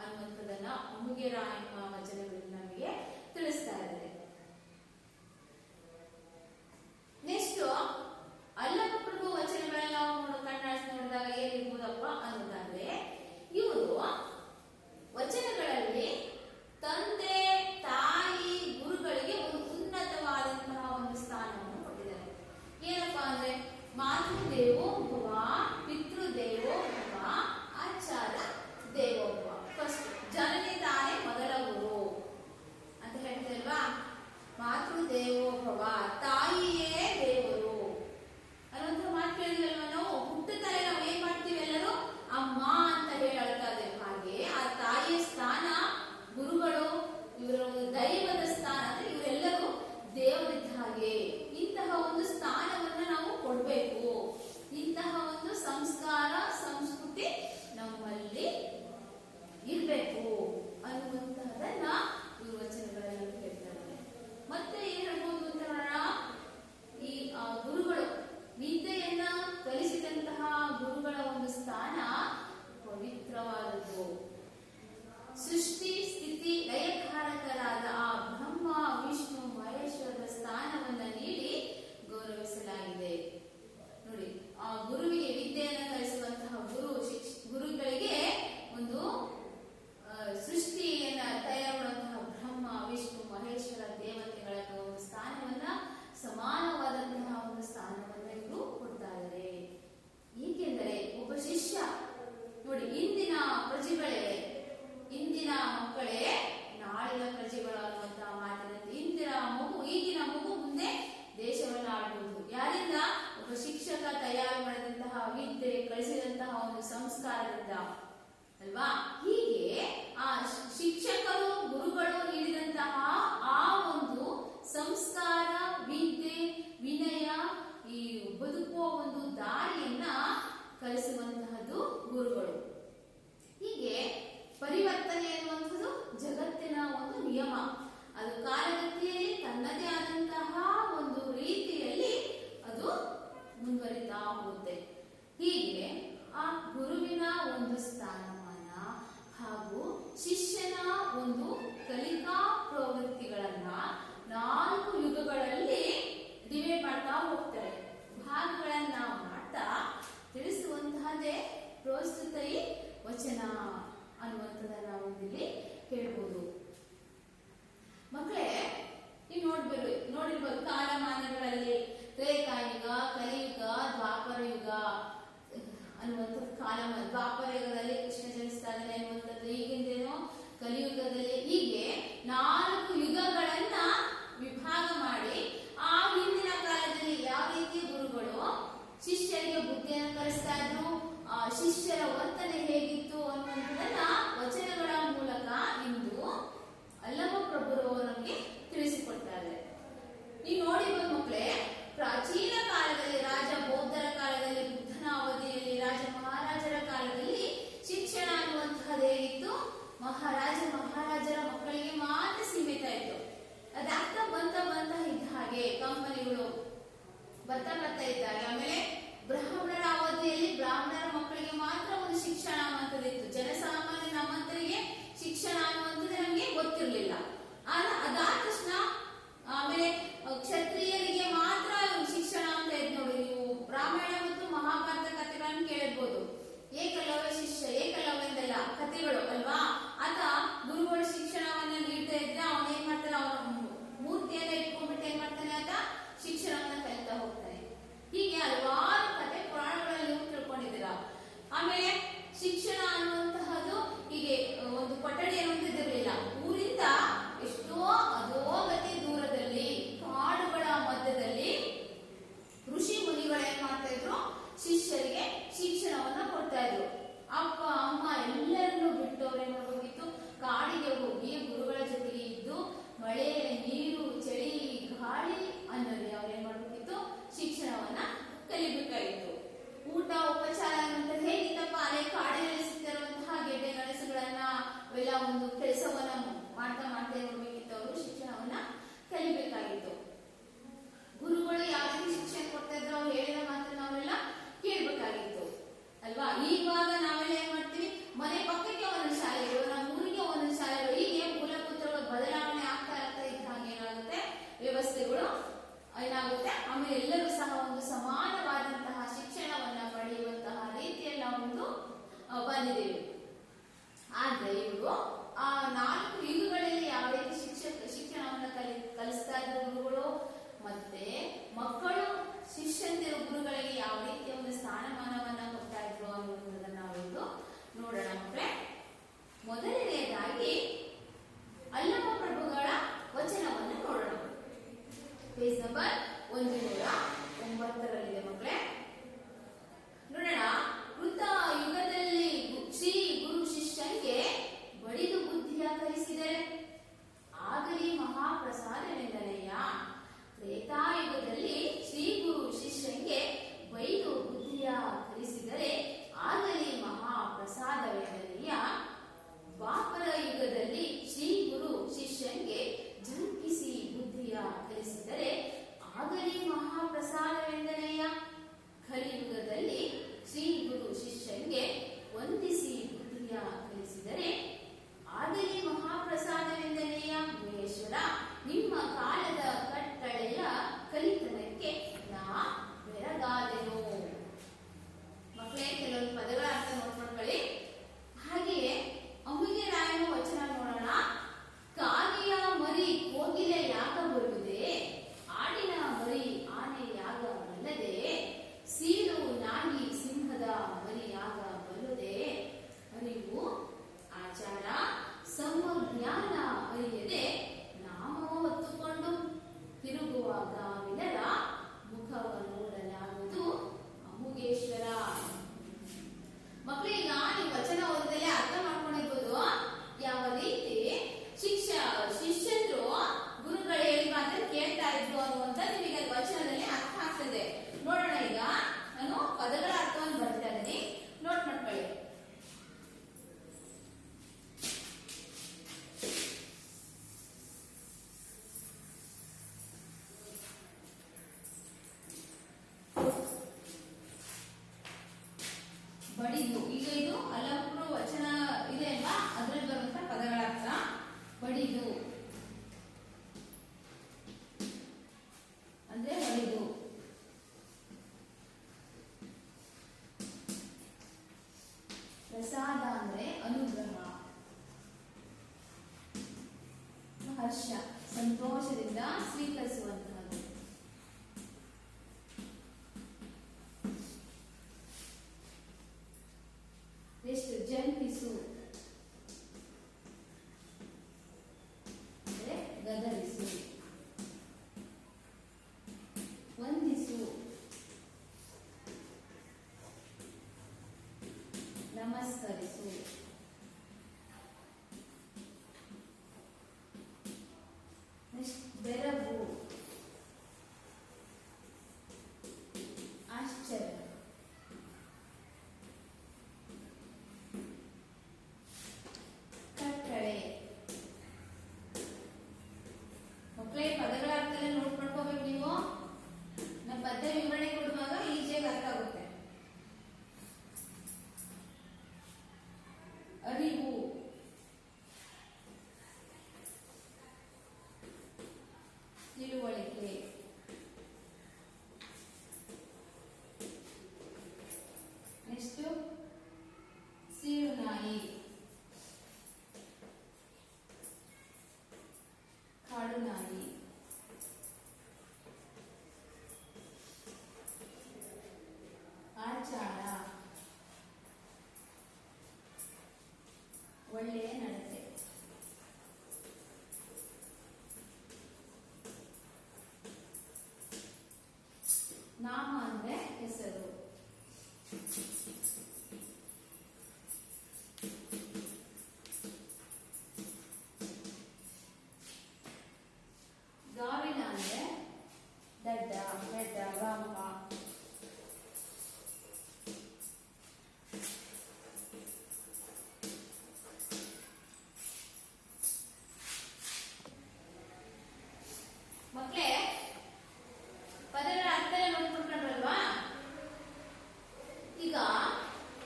ಅನ್ನುವಂಥದ್ದನ್ನ ಅಮ್ಮುಗೆ ರಾಯಮ್ಮ ವಚನಗಳು ನಮಗೆ ತಿಳಿಸ್ತಾ ಇದ್ದಾರೆ. ನೆಕ್ಸ್ಟ್ ಅಲ್ಲಮಪ್ರಭು ವಚನಗಳನ್ನ ನಾವು ಕಣ್ಣಾಡಿಸಿ ನೋಡಿದಾಗ ಏನಿರ್ಬೋದಪ್ಪ ಅನ್ನೋದಾದ್ರೆ, ಇವರು ವಚನಗಳಲ್ಲಿ ತಂದೆ, ತಾಯಿ, ಗುರುಗಳಿಗೆ ಒಂದು ಉನ್ನತವಾದಂತಹ ಒಂದು ಸ್ಥಾನವನ್ನು ಕೊಟ್ಟಿದ್ದಾರೆ. ಏನಪ್ಪಾ ಅಂದ್ರೆ ಮಾತೃದೇವೋಭವ, ಪಿತೃದೇವೋಭವ, ಆಚಾರ ದೇವೋಭವ. ಫಸ್ಟ್ ಜನನಿ ತಾನೇ ಮೊದಲ ಗುರು ಅಂತ ಹೇಳ್ತಿಲ್ವಾ. ಮಾತೃದೇವೋಭವ, ತಾಯಿಯೇ ದೇವರು ಅನ್ನುವಂಥ ಮಾತು ಕೇಳಿದ್ವಲ್ವ ನಾವು. ಹುಟ್ಟುತ್ತಲೇ ನಾವು ಏನ್ ಮಾಡ್ತೀವಿ, ಎಲ್ಲರೂ ಅಮ್ಮ ಅಂತ ಹೇಳಿ ಅಳ್ತಾ ಇದ್ದೇವೆ. ಹಾಗೆ ಆ ತಾಯಿಯ ಸ್ಥಾನ, ಗುರುಗಳು ಇವರ ಒಂದು ದೈವದ ಸ್ಥಾನ, ಅಂದ್ರೆ ಇವರೆಲ್ಲರೂ ದೇವರಿದ್ದ ಹಾಗೆ. ಇಂತಹ ಒಂದು ಸ್ಥಾನವನ್ನ ನಾವು ಕೊಡ್ಬೇಕು. ಇಂತಹ ಒಂದು ಸಂಸ್ಕಾರ, ಸಂಸ್ಕೃತಿ ನಮ್ಮಲ್ಲಿ ಇರ್ಬೇಕು ಅನ್ನುವಂತಹದನ್ನ ಇವರು ವಚನಗಳಲ್ಲಿ ಹೇಳ್ತಾರೆ. ಮತ್ತೆ ಏನ್ ಹೇಳ್ಬೋದು ಅಂತ ಈ ಗುರುಗಳು, ವಿದ್ಯೆಯನ್ನ ಕಲಿಸಿದಂತಹ ಗುರುಗಳ ಒಂದು ಸ್ಥಾನ ಪವಿತ್ರವಾದದ್ದು. ಸೃಷ್ಟಿ, ಸ್ಥಿತಿ, ಲಯಕಾರಕರಾದ ಆ ಬ್ರಹ್ಮ, ವಿಷ್ಣು, ಮಹೇಶ್ವರದ ಸ್ಥಾನವನ್ನ ನೀಡಿ ಗೌರವಿಸಲಾಗಿದೆ. ನೋಡಿ, ಆ ಗುರುವಿಗೆ ವಿದ್ಯೆಯನ್ನ ಕಲಿಸುವಂತಹ ಗುರುಗಳಿಗೆ ಒಂದು ಸೃಷ್ಟಿಯನ್ನ ತಯಾರು ಮಾಡುವಂತಹ ಬ್ರಹ್ಮ, ವಿಷ್ಣು, ಮಹೇಶ್ವರ ದೇವತೆಗಳ ಒಂದು ಸ್ಥಾನವನ್ನ, ಸಮಾನವಾದಂತಹ ಒಂದು ಸ್ಥಾನವನ್ನ ಇವರು ಕೊಡ್ತಾ ಇದ್ದಾರೆ. ಏಕೆಂದರೆ ಒಬ್ಬ ಶಿಷ್ಯ ನೋಡಿ, ಇಂದಿನ ಪ್ರಜೆಗಳೇ, ಇಂದಿನ ಮಕ್ಕಳೇ ನಾಳಿನ ಪ್ರಜೆಗಳು ಅನ್ನುವಂತಹ ಮಾತಿನಂತೆ ಈಗಿನ ಮಗು ಮುಂದೆ ದೇಶವನ್ನು ಆಡಬಹುದು. ಯಾರಿಂದ? ಒಬ್ಬ ಶಿಕ್ಷಕ ತಯಾರು ಮಾಡಿದಂತಹ ವಿದ್ಯೆ, ಕಲಿಸಿದಂತಹ ಒಂದು ಸಂಸ್ಕಾರದಿಂದ ಅಲ್ವಾ. ಹೀಗೆ ಆ ಶಿಕ್ಷಕರು, ಗುರುಗಳು ನೀಡಿದಂತಹ ಆ ಒಂದು ಸಂಸ್ಕಾರ, ವಿದ್ಯೆ, ವಿನಯ, ಈ ಬದುಕುವ ಒಂದು ದಾರಿಯನ್ನ ಕಲಿಸುವಂತಹದ್ದು ಗುರುಗಳು. ಹೀಗೆ ಪರಿವರ್ತನೆ ಎನ್ನುವಂತಹ ಹೀಗೆ ಆ ಗುರುವಿನ ಒಂದು ಸ್ಥಾನಮಾನ ಹಾಗೂ ಶಿಷ್ಯನ ಒಂದು ಕಲಿಕಾ ಪ್ರವೃತ್ತಿಗಳನ್ನ 4 ಯುಗಗಳಲ್ಲಿ ಡಿವೈಡ್ ಮಾಡ್ತಾ ಹೋಗ್ತಾರೆ, ಭಾಗಗಳನ್ನ ಮಾಡ್ತಾ ತಿಳಿಸುವಂತಹದೇ ಪ್ರಸ್ತುತೈ ವಚನ ಅನ್ನುವಂಥದ್ದನ್ನ ನಾವು ಇಲ್ಲಿ ಹೇಳ್ಬೋದು. ಮಕ್ಕಳೇ, ನೀವು ನೋಡಿರ್ಬೋದು ಕಾಲಮಾನಗಳಲ್ಲಿ ತ್ರೇತಾಯುಗ, ಕಲಿಯುಗ, ದ್ವಾಪರ ಯುಗ ಅನ್ನುವಂಥದ್ದು. ದ್ವಾಪರ ಯುಗದಲ್ಲಿ ಕೃಷ್ಣ ಜನಿಸ್ತಾ ಇದ್ದಾನೆ ಅನ್ನುವಂಥದ್ದು, ಈಗಿಂದೇನೋ ಕಲಿಯುಗದಲ್ಲಿ, ಹೀಗೆ 4 ಯುಗಗಳನ್ನ ವಿಭಾಗ ಮಾಡಿ ಆ ಹಿಂದಿನ ಕಾಲದಲ್ಲಿ ಯಾವ ರೀತಿ ಗುರುಗಳು ಶಿಷ್ಯರಿಗೆ ಬುದ್ಧಿಯನ್ನು ಕಲಿಸ್ತಾ ಇದ್ರು, ಶಿಷ್ಯರ ವರ್ತನೆ ಹೇಗಿತ್ತು ಅನ್ನುವಂಥದ್ದನ್ನ ವಚನಗಳ ಮೂಲಕ ಇಂದು ಅಲ್ಲಮ ಪ್ರಭುರವರು ನಮಗೆ ತಿಳಿಸಿಕೊಡ್ತಾರೆ. ನೀವು ನೋಡಿರ್ಬೋದು ಮಕ್ಕಳೇ, ಪ್ರಾಚೀನ ಕಾಲದಲ್ಲಿ ರಾಜ ಬೌದ್ಧರ ಕಾಲದಲ್ಲಿ, ಬುದ್ಧನ ಅವಧಿಯಲ್ಲಿ, ರಾಜ ಮಹಾರಾಜರ ಕಾಲದಲ್ಲಿ ಶಿಕ್ಷಣ ಅನ್ನುವಂತಹದ್ದು ಹೇಗಿತ್ತು, ಮಹಾರಾಜರ ಮಕ್ಕಳಿಗೆ ಮಾತ್ರ ಸೀಮಿತ ಇತ್ತು. ಅದಾಗ್ತಾ ಬಂತ ಇದ್ದ ಹಾಗೆ ಕಂಪನಿಗಳು ಬರ್ತಾ ಇದ್ದಾಗ, ಆಮೇಲೆ ಬ್ರಾಹ್ಮಣರ ಅವಧಿಯಲ್ಲಿ ಬ್ರಾಹ್ಮಣರ ಮಕ್ಕಳಿಗೆ ಮಾತ್ರ ಒಂದು ಶಿಕ್ಷಣ ಅನ್ನುವಂಥದ್ದಿತ್ತು. ಜನಸಾಮಾನ್ಯ ನಮ್ಮಂತರಿಗೆ ಶಿಕ್ಷಣ ಅನ್ನುವಂಥದ್ದು ನಮಗೆ ಗೊತ್ತಿರಲಿಲ್ಲ. ಅದಾದ ತಕ್ಷಣ ಆಮೇಲೆ ಕ್ಷತ್ರಿಯರಿಗೆ ಮಾತ್ರ ಶಿಕ್ಷಣ ಅಂತ ಇದ್ ನೋಡಿ, ನೀವು ರಾಮಾಯಣ ಮತ್ತು ಮಹಾಭಾರತ ಕಥೆಗಳನ್ನು ಕೇಳಿರ್ಬೋದು. ಏಕಲವ್ಯಂದೆಲ್ಲ ಕಥೆಗಳು ಅಲ್ವಾ. ಆತ ಗುರುಗಳ ಶಿಕ್ಷಣವನ್ನ ನೀಡ್ತಾ ಇದ್ರೆ ಅವನ ಏನ್ ಮಾಡ್ತಾನೆ, ಅವನ ಮೂರ್ತಿಯನ್ನ ಇಟ್ಕೊಂಡ್ಬಿಟ್ಟು ಏನ್ ಮಾಡ್ತಾನೆ, ಆತ ಶಿಕ್ಷಣವನ್ನ ಕಲಿತಾ ಹೋಗ್ತಾನೆ. ಹೀಗೆ ಹಲವಾರು ಕಥೆ ಪುರಾಣಗಳಲ್ಲಿ ತಿಳ್ಕೊಂಡಿದ್ದೀರಾ. ಆಮೇಲೆ ಶಿಕ್ಷಣ ಅನ್ನುವಂತಹದ್ದು ಹೀಗೆ ಒಂದು ಕೊಠಡಿ ಅನ್ನುವಂಥದ್ದಿರಲಿಲ್ಲ. ಊರಿಂದ ಎಷ್ಟೋ ಅಧೋಗತಿ ದೂರದಲ್ಲಿ ಕಾಡುಗಳ ಮಧ್ಯದಲ್ಲಿ ಋಷಿ ಮುನಿಗಳು ಏನ್ ಮಾಡ್ತಾ ಇದ್ರು, ಶಿಷ್ಯರಿಗೆ ಶಿಕ್ಷಣವನ್ನ ಕೊಡ್ತಾ ಇದ್ರು. ಅಪ್ಪ ಅಮ್ಮ ಎಲ್ಲರನ್ನು ಬಿಟ್ಟು ಅವ್ರು ಏನ್ ಮಾಡ್ಬೇಕಿತ್ತು, ಕಾಡಿಗೆ ಹೋಗಿ ಗುರುಗಳ ಜೊತೆಗೆ ಇದ್ದು ಮಳೆ ನೀರು ಚಳಿ ಗಾಳಿ ಅನ್ನೋದೇ ಅವ್ರು ಏನ್ ಮಾಡ್ಬೇಕಿತ್ತು, ಶಿಕ್ಷಣವನ್ನ ಕಲಿಬೇಕಾಗಿತ್ತು. ಊಟ ಉಪಚಾರ ಅನ್ನುವಂಥದ್ದು ಹೇಗಿತ್ತಪ್ಪ, ಅದೇ ಕಾಡಿನಲ್ಲಿ ಸಿಗ್ತಿರುವಂತಹ ಗೆಡ್ಡೆ ಗೆಣಸುಗಳನ್ನ ಅವೆಲ್ಲ ಒಂದು ಕೆಲಸವನ್ನ ಮಾಡ್ತಾ ಇರಬೇಕಿತ್ತು. ಅವರು ಶಿಕ್ಷಣವನ್ನ ಕಲಿಬೇಕಾಗಿತ್ತು. ಗುರುಗಳು ಯಾವ ರೀತಿ ಶಿಕ್ಷಣ ಕೊಡ್ತಾ ಇದ್ರು, ಅವ್ರು ಹೇಳಿದ ಮಾತ್ರ ನಾವೆಲ್ಲ ಕೇಳ್ಬೇಕಾಗಿತ್ತು ಅಲ್ವಾ. ಇವಾಗ ನಾವೆಲ್ಲ ಏನ್ ಮಾಡ್ತೀವಿ, ಮನೆ ಪಕ್ಕಕ್ಕೆ ಒಂದೊಂದು ಶಾಲೆಗಳು, ನಮ್ಮ ಊರಿಗೆ ಒಂದೊಂದು ಶಾಲೆಗಳು, ಹೀಗೆ ಮೂಲಭೂತಗಳ ಬದಲಾವಣೆ ಆಗ್ತಾ ಇದ್ದ ಹಾಗೆ ಏನಾಗುತ್ತೆ, ವ್ಯವಸ್ಥೆಗಳು ಏನಾಗುತ್ತೆ. ಆಮೇಲೆ ಎಲ್ಲರೂ ಸಹ ಒಂದು ಸಮಾನವಾದಂತಹ ಶಿಕ್ಷಣವನ್ನ ಪಡೆಯುವಂತಹ ರೀತಿಯಲ್ಲಿ ನಾವೊಂದು ಬಂದಿದ್ದೇವೆ. ಆದ್ರೆ ಇವರು ಆ 4 ಯುಗಗಳಲ್ಲಿ ಯಾವ ರೀತಿ ಶಿಕ್ಷಣವನ್ನ ಕಲಿಸ್ತಾ ಇದ್ದ ಗುರುಗಳು, ಮತ್ತೆ ಮಕ್ಕಳು ಶಿಷ್ಯಂದಿರು ಗುರುಗಳಿಗೆ ಯಾವ ರೀತಿಯ ಒಂದು ಸ್ಥಾನಮಾನವನ್ನ ಕೊಡ್ತಾ ಇದ್ರು ಅನ್ನುವುದನ್ನ ನಾವಿಂದು ನೋಡೋಣ ಮಕ್ಕಳೇ. ಮೊದಲನೆಯದಾಗಿ ಅಲ್ಲಮ ಪ್ರಭುಗಳ ವಚನವನ್ನು ನೋಡೋಣ. ಪೇಜ್ ನಂಬರ್ 109 ಮಕ್ಕಳೇ ನೋಡೋಣ. ಕೃತ ಯುಗದಲ್ಲಿ ಶ್ರೀ ಗುರು ಶಿಷ್ಯನಿಗೆ ಬಡಿದು ಬುದ್ಧಿಯ ಕಲಿಸಿದರೆ ಆಗಲಿ ಮಹಾಪ್ರಸಾದವೆಂದನೆಯ. ತ್ರೇತಾಯುಗದಲ್ಲಿ ಶ್ರೀ ಗುರು ಶಿಷ್ಯನಿಗೆ ಬೈದು ಬುದ್ಧಿಯ ಕಲಿಸಿದರೆ ಆಗಲಿ ಮಹಾಪ್ರಸಾದವೆಂದನೆಯ. ದ್ವಾಪರ ಯುಗದಲ್ಲಿ ಶ್ರೀ ಗುರು ಶಿಷ್ಯನಿಗೆ ಜಂಕಿಸಿ ಬುದ್ಧಿಯ ಕಲಿಸಿದರೆ ಆಗಲಿ ಮಹಾಪ್ರಸಾದವೆಂದನೆಯ. ಕಲಿಯುಗದಲ್ಲಿ ಶ್ರೀ ಗುರು ಶಿಷ್ಯನಿಗೆ ವಂದಿಸಿ ಬುದ್ಧಿಯ ಕಲಿಸಿದರೆ ಆಗಲಿ ಮಹಾಪ್ರಸಾದವೆಂದನೆಯ. ಮಹೇಶ್ವರ, ನಿಮ್ಮ ಕಾಲದ ಕಟ್ಟಳೆಯ ಕಲಿತನಕ್ಕೆ ನಾ ಬೆರಗಾದೆನು. ಮಕ್ಕಳೇ, ಕೆಲವೊಂದು ಪದಗಳ ಅರ್ಥ ನೋಡ್ಕೊಳ್ಳಿ. ಹಾಗೆಯೇ ಅಮೂಲ್ಯ ರಾಯನ ವಚನ ನೋಡೋಣ. ಕಾಗೆಯ ಮರಿ ಕೋಗಿಲೆ ಯಾಗ ಬರುವುದೇ, ಆಡಿನ ಮರಿ ಆನೆ ಯಾಗ ಬಲ್ಲದೆ, ಸೀರು ನಾಗಿ ಸಿಂಹದ ಮರಿ ಯಾಗ ಬಲ್ಲದೆ. ಬಡಿದು. ಈಗ ಇದು ಅಲ್ಲಂಕೃ ವಚನ ಇದೆ ಅಲ್ವಾ, ಅದ್ರಲ್ಲಿ ಬರುವಂತ ಪದಗಳ ಅರ್ಥ. ಬಡಿದು ಅಂದ್ರೆ ಹೊಡೆದು. ಪ್ರಸಾದ ಅಂದ್ರೆ ಅನುಗ್ರಹ, ಹರ್ಷ, ಸಂತೋಷದಿಂದ ಸ್ವೀಕರಿಸುವಂತಹದ್ದು. ಎಷ್ಟು ಜಂಪಿಸು ಅಂದ್ರೆ ಗದರಿಸು. ವಂದಿಸು, ನಮಸ್ಕರಿಸು. ಬೆರಗು, ಆಶ್ಚರ್ಯ. ಕಟ್ಟಳೆ. ಮಕ್ಕಳೇ ಪದಗಳ ಅರ್ಥ ಎಲ್ಲ ನೋಟ್ ಮಾಡ್ಕೋಬೇಕು ನೀವು. ನಮ್ಮ ಪದ್ಯ ವಿವರಣೆ ಕೊಡುವಾಗ ಈಜಿಯಾಗಿ ಅರ್ಥ ಆಗುತ್ತೆ. ಅರಿವು, ತಿಳುವಳಿಕೆ. ನೆಕ್ಸ್ಟ್ ಸೀಳುನಾಯಿ, ಕಾಡುನಾಯಿ. ಆಚಾರ, ಒಳ್ಳೆಯ ನಡತೆ. ನಾಮ ಅಂದ್ರೆ ಹೆಸರು. ಗಾವಿನ ಅಂದ್ರೆ ದಡ್ಡ, ಬೆಡ್ಡ, ಗಾಂಪ. ಮಕ್ಕಳೇ ಪದಗಳ ಅರ್ಥ ನೋಡ್ಕೊಂಡ್ರಲ್ವಾ? ಈಗ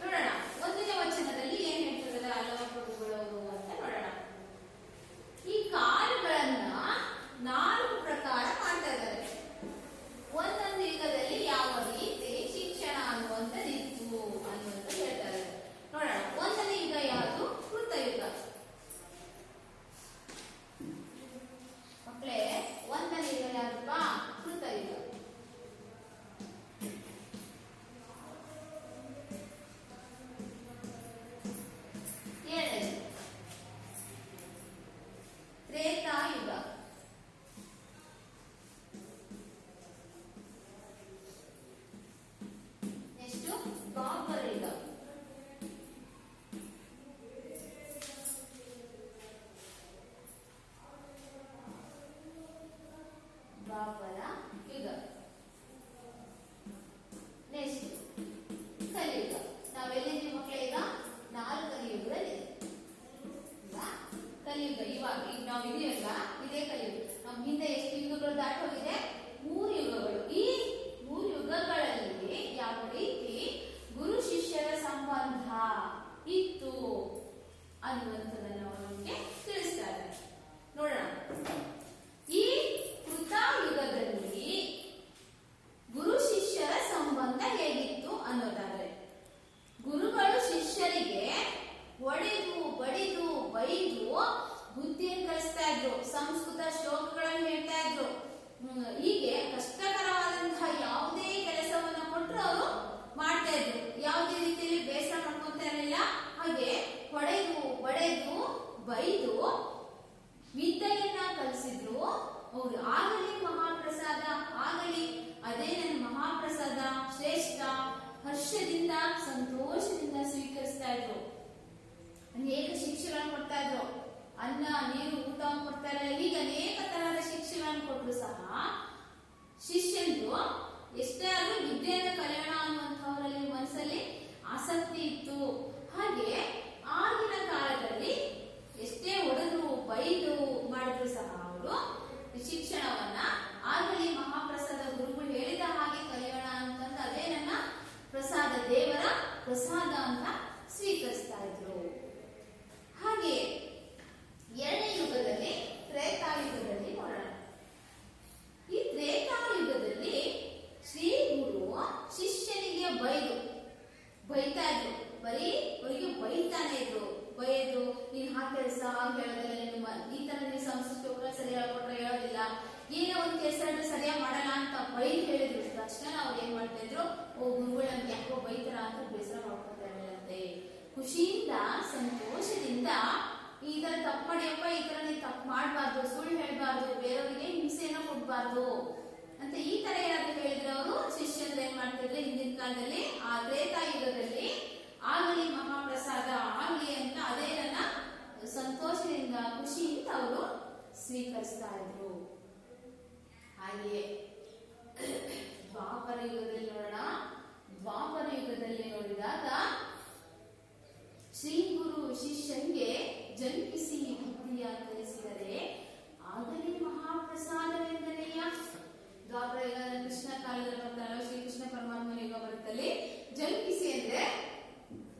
ನೋಡೋಣ ಒಂದನೇ ವಚನದಲ್ಲಿ ಏನ್ ಹೇಳ್ತಿದ್ದಾರೆ ಹಲವು ಪ್ರಭುಗಳು ಅಂತ ನೋಡೋಣ. ಈ ಕಾಲಗಳನ್ನ 4 ಪ್ರಕಾರ ಮಾಡ್ತಾ ಇದ್ದಾರೆ. ಒಂದೊಂದು ಯುಗದಲ್ಲಿ ಯಾವ ರೀತಿ ಶಿಕ್ಷಣ ಅನ್ನುವಂಥದ್ದಿತ್ತು ಅನ್ನುವಂತ ಹೇಳ್ತಾರೆ. ನೋಡೋಣ, ಒಂದನೇ ಯುಗ ಯಾವುದು? ಕೃತಯುಗ. ಮಕ್ಕಳೇ ಒಂದನೇ ಯುಗ ಯಾವ್ದಪ್ಪ? ಕೃತಯುಗ. ಏಳನೇ ತ್ರೇತಾಯುಗ. ನೆಕ್ಸ್ಟ್ ದ್ವಾಪರ ಯುಗ. ದ್ವಾಪರ ಯುಗ. ನೆಕ್ಸ್ಟ್ ಕಲಿಯುಗ. ನಾವೆಲ್ಲಿದ್ದೀವಿ ಮಕ್ಕಳೇ? ಈಗ 4ನೇ ಯುಗದಲ್ಲಿ ಕಲಿಯುಗ. ಇವಾಗ ಈಗ ನಾವು ಇದೆಯಲ್ಲ, ಇದೇ ಕಲಿಯುಗ. ನಮ್ಮ ಹಿಂದೆ ಎಷ್ಟು ಯುಗಗಳು ದಾಟಿ ಹೋಗಿದೆ? 3 ಯುಗಗಳು. ಈ 3 ಯುಗಗಳಲ್ಲಿ ಯಾವ ರೀತಿ ಗುರು ಶಿಷ್ಯರ ಸಂಬಂಧ ಇತ್ತು ಅನ್ನುವಂಥದ್ದನ್ನು ಅವರು ನಮಗೆ ತಿಳಿಸ್ತಾರೆ. ನೋಡೋಣ, ಈ ಕೃತಯುಗದಲ್ಲಿ ಗುರು ಶಿಷ್ಯರ ಸಂಬಂಧ ಹೇಗಿತ್ತು ಅನ್ನೋದಾದ್ರೆ, ಗುರುಗಳು ಶಿಷ್ಯರಿಗೆ ಹೊಡೆದು ಬಡಿದು ಬೈದು ಬುದ್ಧಿಯನ್ನು ಕಲಿಸ್ತಾ ಇದ್ರು, ಸಂಸ್ಕೃತ ಶ್ಲೋಕಗಳನ್ನು ಹೇಳ್ತಾ ಇದ್ರು. ಹೀಗೆ ಕಷ್ಟಕರವಾದಂತಹ ಯಾವುದೇ ಕೆಲಸವನ್ನ ಕೊಟ್ಟರು ಅವರು ಮಾಡ್ತಾ ಇದ್ರು. ಯಾವುದೇ ರೀತಿಯಲ್ಲಿ ಬೇಸರ ಮಾಡ್ಕೊಂತ ಇರಲಿಲ್ಲ. ಹಾಗೆ ಹೊಡೆದು ಬಡೆದು ಬೈದು ವಿದ್ಯೆಯನ್ನ ಕಲಿಸಿದ್ರು ಅವರು. ಆಗಲಿ ಮಹಾಪ್ರಸಾದ, ಆಗಲಿ ಅದೇ ನನ್ನ ಮಹಾಪ್ರಸಾದ, ಶ್ರೇಷ್ಠ, ಹರ್ಷದಿಂದ ಸಂತೋಷದಿಂದ ಸ್ವೀಕರಿಸ್ತಾ ಇದ್ರು. ಅನೇಕ ಶಿಕ್ಷೆಗಳನ್ನು ಕೊಡ್ತಾ ಇದ್ರು. ಅನ್ನ ನೀರು ಊಟವನ್ನು ಕೊಡ್ತಾ ಇರಲಿಲ್ಲ. ಹೀಗೆ ಅನೇಕ ತರಹದ ಶಿಕ್ಷೆಗಳನ್ನು ಕೊಟ್ಟರು ಸಹ ಶಿಷ್ಯಂದು ಎಷ್ಟೇ ಆದ್ರೂ ವಿದ್ಯೆಯನ್ನು ಕಲಿಯೋಣ ಅನ್ನುವಂಥವರಲ್ಲಿ ಮನಸ್ಸಲ್ಲಿ ಆಸಕ್ತಿ ಇತ್ತು. ಹಾಗೆ ಆಗಿನ ಕಾಲದಲ್ಲಿ ಎಷ್ಟೇ ಹೊಡೆದ್ರು ಬೈದು ಮಾಡಿದ್ರು ಸಹ ಅವರು ಶಿಕ್ಷಣವನ್ನ ಆಗಲಿ ಮಹಾಪ್ರಸಾದ ಗುರುಗಳು ಹೇಳಿದ ಹಾಗೆ ಕಲಿಯೋಣ ಅಂತಂದು ಅದೇ ನನ್ನ ಪ್ರಸಾದ, ದೇವರ ಪ್ರಸಾದ ಅಂತ ಸ್ವೀಕರಿಸ್ತಾ ಇದ್ರು. ಹಾಗೆ ಎರಡನೇ ಯುಗದಲ್ಲಿ ತ್ರೇತಾಯುಗದಲ್ಲಿ ನೋಡೋಣ. ಈ ತ್ರೇತಾಯುಗದಲ್ಲಿ ಶ್ರೀ ಗುರು ಶಿಷ್ಯನಿಗೆ ಬೈತಾ ಇದ್ರು. ಬರೀ ಅವರಿಗೆ ಬೈತಾನೆ ಇದ್ರು. ಬೈದ್ರು, ನೀನ್ ಹಾಗೆ ಕೆಲಸ ಹಾಗೆ ಹೇಳೋದಿಲ್ಲ, ನಿಮ್ಮ ಈ ತರ ನೀವು ಸಂಸ್ಕೃತಿ ಸರಿಯಾಗಿ ಕೊಟ್ರೆ ಹೇಳೋದಿಲ್ಲ, ಏನೋ ಒಂದು ಕೆಲಸ ಸರಿಯಾಗಿ ಮಾಡಲ್ಲ ಅಂತ ಬೈದು ಹೇಳಿದ್ರು. ತಕ್ಷಣ ಅವ್ರು ಏನ್ ಮಾಡ್ತಾ ಇದ್ರು, ಓ ಗುರುಗಳು ನಮ್ಗೆ ಯಾಕೋ ಬೈತಾರ ಅಂತ ಬೇಸರ ಮಾಡ್ಕೊತಾ ಇರಲಿಲ್ಲಂತೆ. ಖುಷಿಯಿಂದ ಸಂತೋಷದಿಂದ ಈ ತರ ತಪ್ಪು ಮಾಡಿಯಪ್ಪ, ಈ ತರ ನೀನ್ ತಪ್ಪು ಮಾಡಬಾರ್ದು, ಸುಳ್ಳು ಹೇಳ್ಬಾರ್ದು, ಬೇರೆಯವರಿಗೆ ಹಿಂಸೆಯನ್ನ ಕೊಡ್ಬಾರ್ದು ಅಂತ ಈ ತರ ಏನಾದ್ರು ಹೇಳಿದ್ರೆ ಅವರು ಶಿಷ್ಯರು ಏನ್ ಮಾಡ್ತಿದ್ರೆ ಹಿಂದಿನ ಕಾಲದಲ್ಲಿ ಆ ತ್ರೇತಾಯುಗದಲ್ಲಿ ಆಗಲಿ ಮಹಾಪ್ರಸಾದ ಆಗಲಿ ಅಂತ ಅದೇನನ್ನ ಸಂತೋಷದಿಂದ ಖುಷಿಯಿಂದ ಅವರು ಸ್ವೀಕರಿಸ್ತಾ ಇದ್ರು. ಹಾಗೆಯೇ ದ್ವಾಪರ ಯುಗದಲ್ಲಿ ನೋಡೋಣ. ದ್ವಾಪರ ಯುಗದಲ್ಲಿ ನೋಡಿದಾಗ ಶ್ರೀ ಗುರು ಶಿಷ್ಯನಿಗೆ ಜಂಪಿಸಿ ಬುದ್ಧಿಯ ಕಲಿಸಿದರೆ ಆಗಲೇ ಮಹಾಪ್ರಸಾದವೆಂದನೆಯ. ದ್ವಾಪರ ಯುಗ ಕೃಷ್ಣ ಕಾಲದಲ್ಲಿ ಬರ್ತಾರಲ್ಲ, ಶ್ರೀಕೃಷ್ಣ ಪರಮಾತ್ಮನ ಯುಗ ಬರುತ್ತಲ್ಲಿ ಜಂಪಿಸಿ ಅಂದ್ರೆ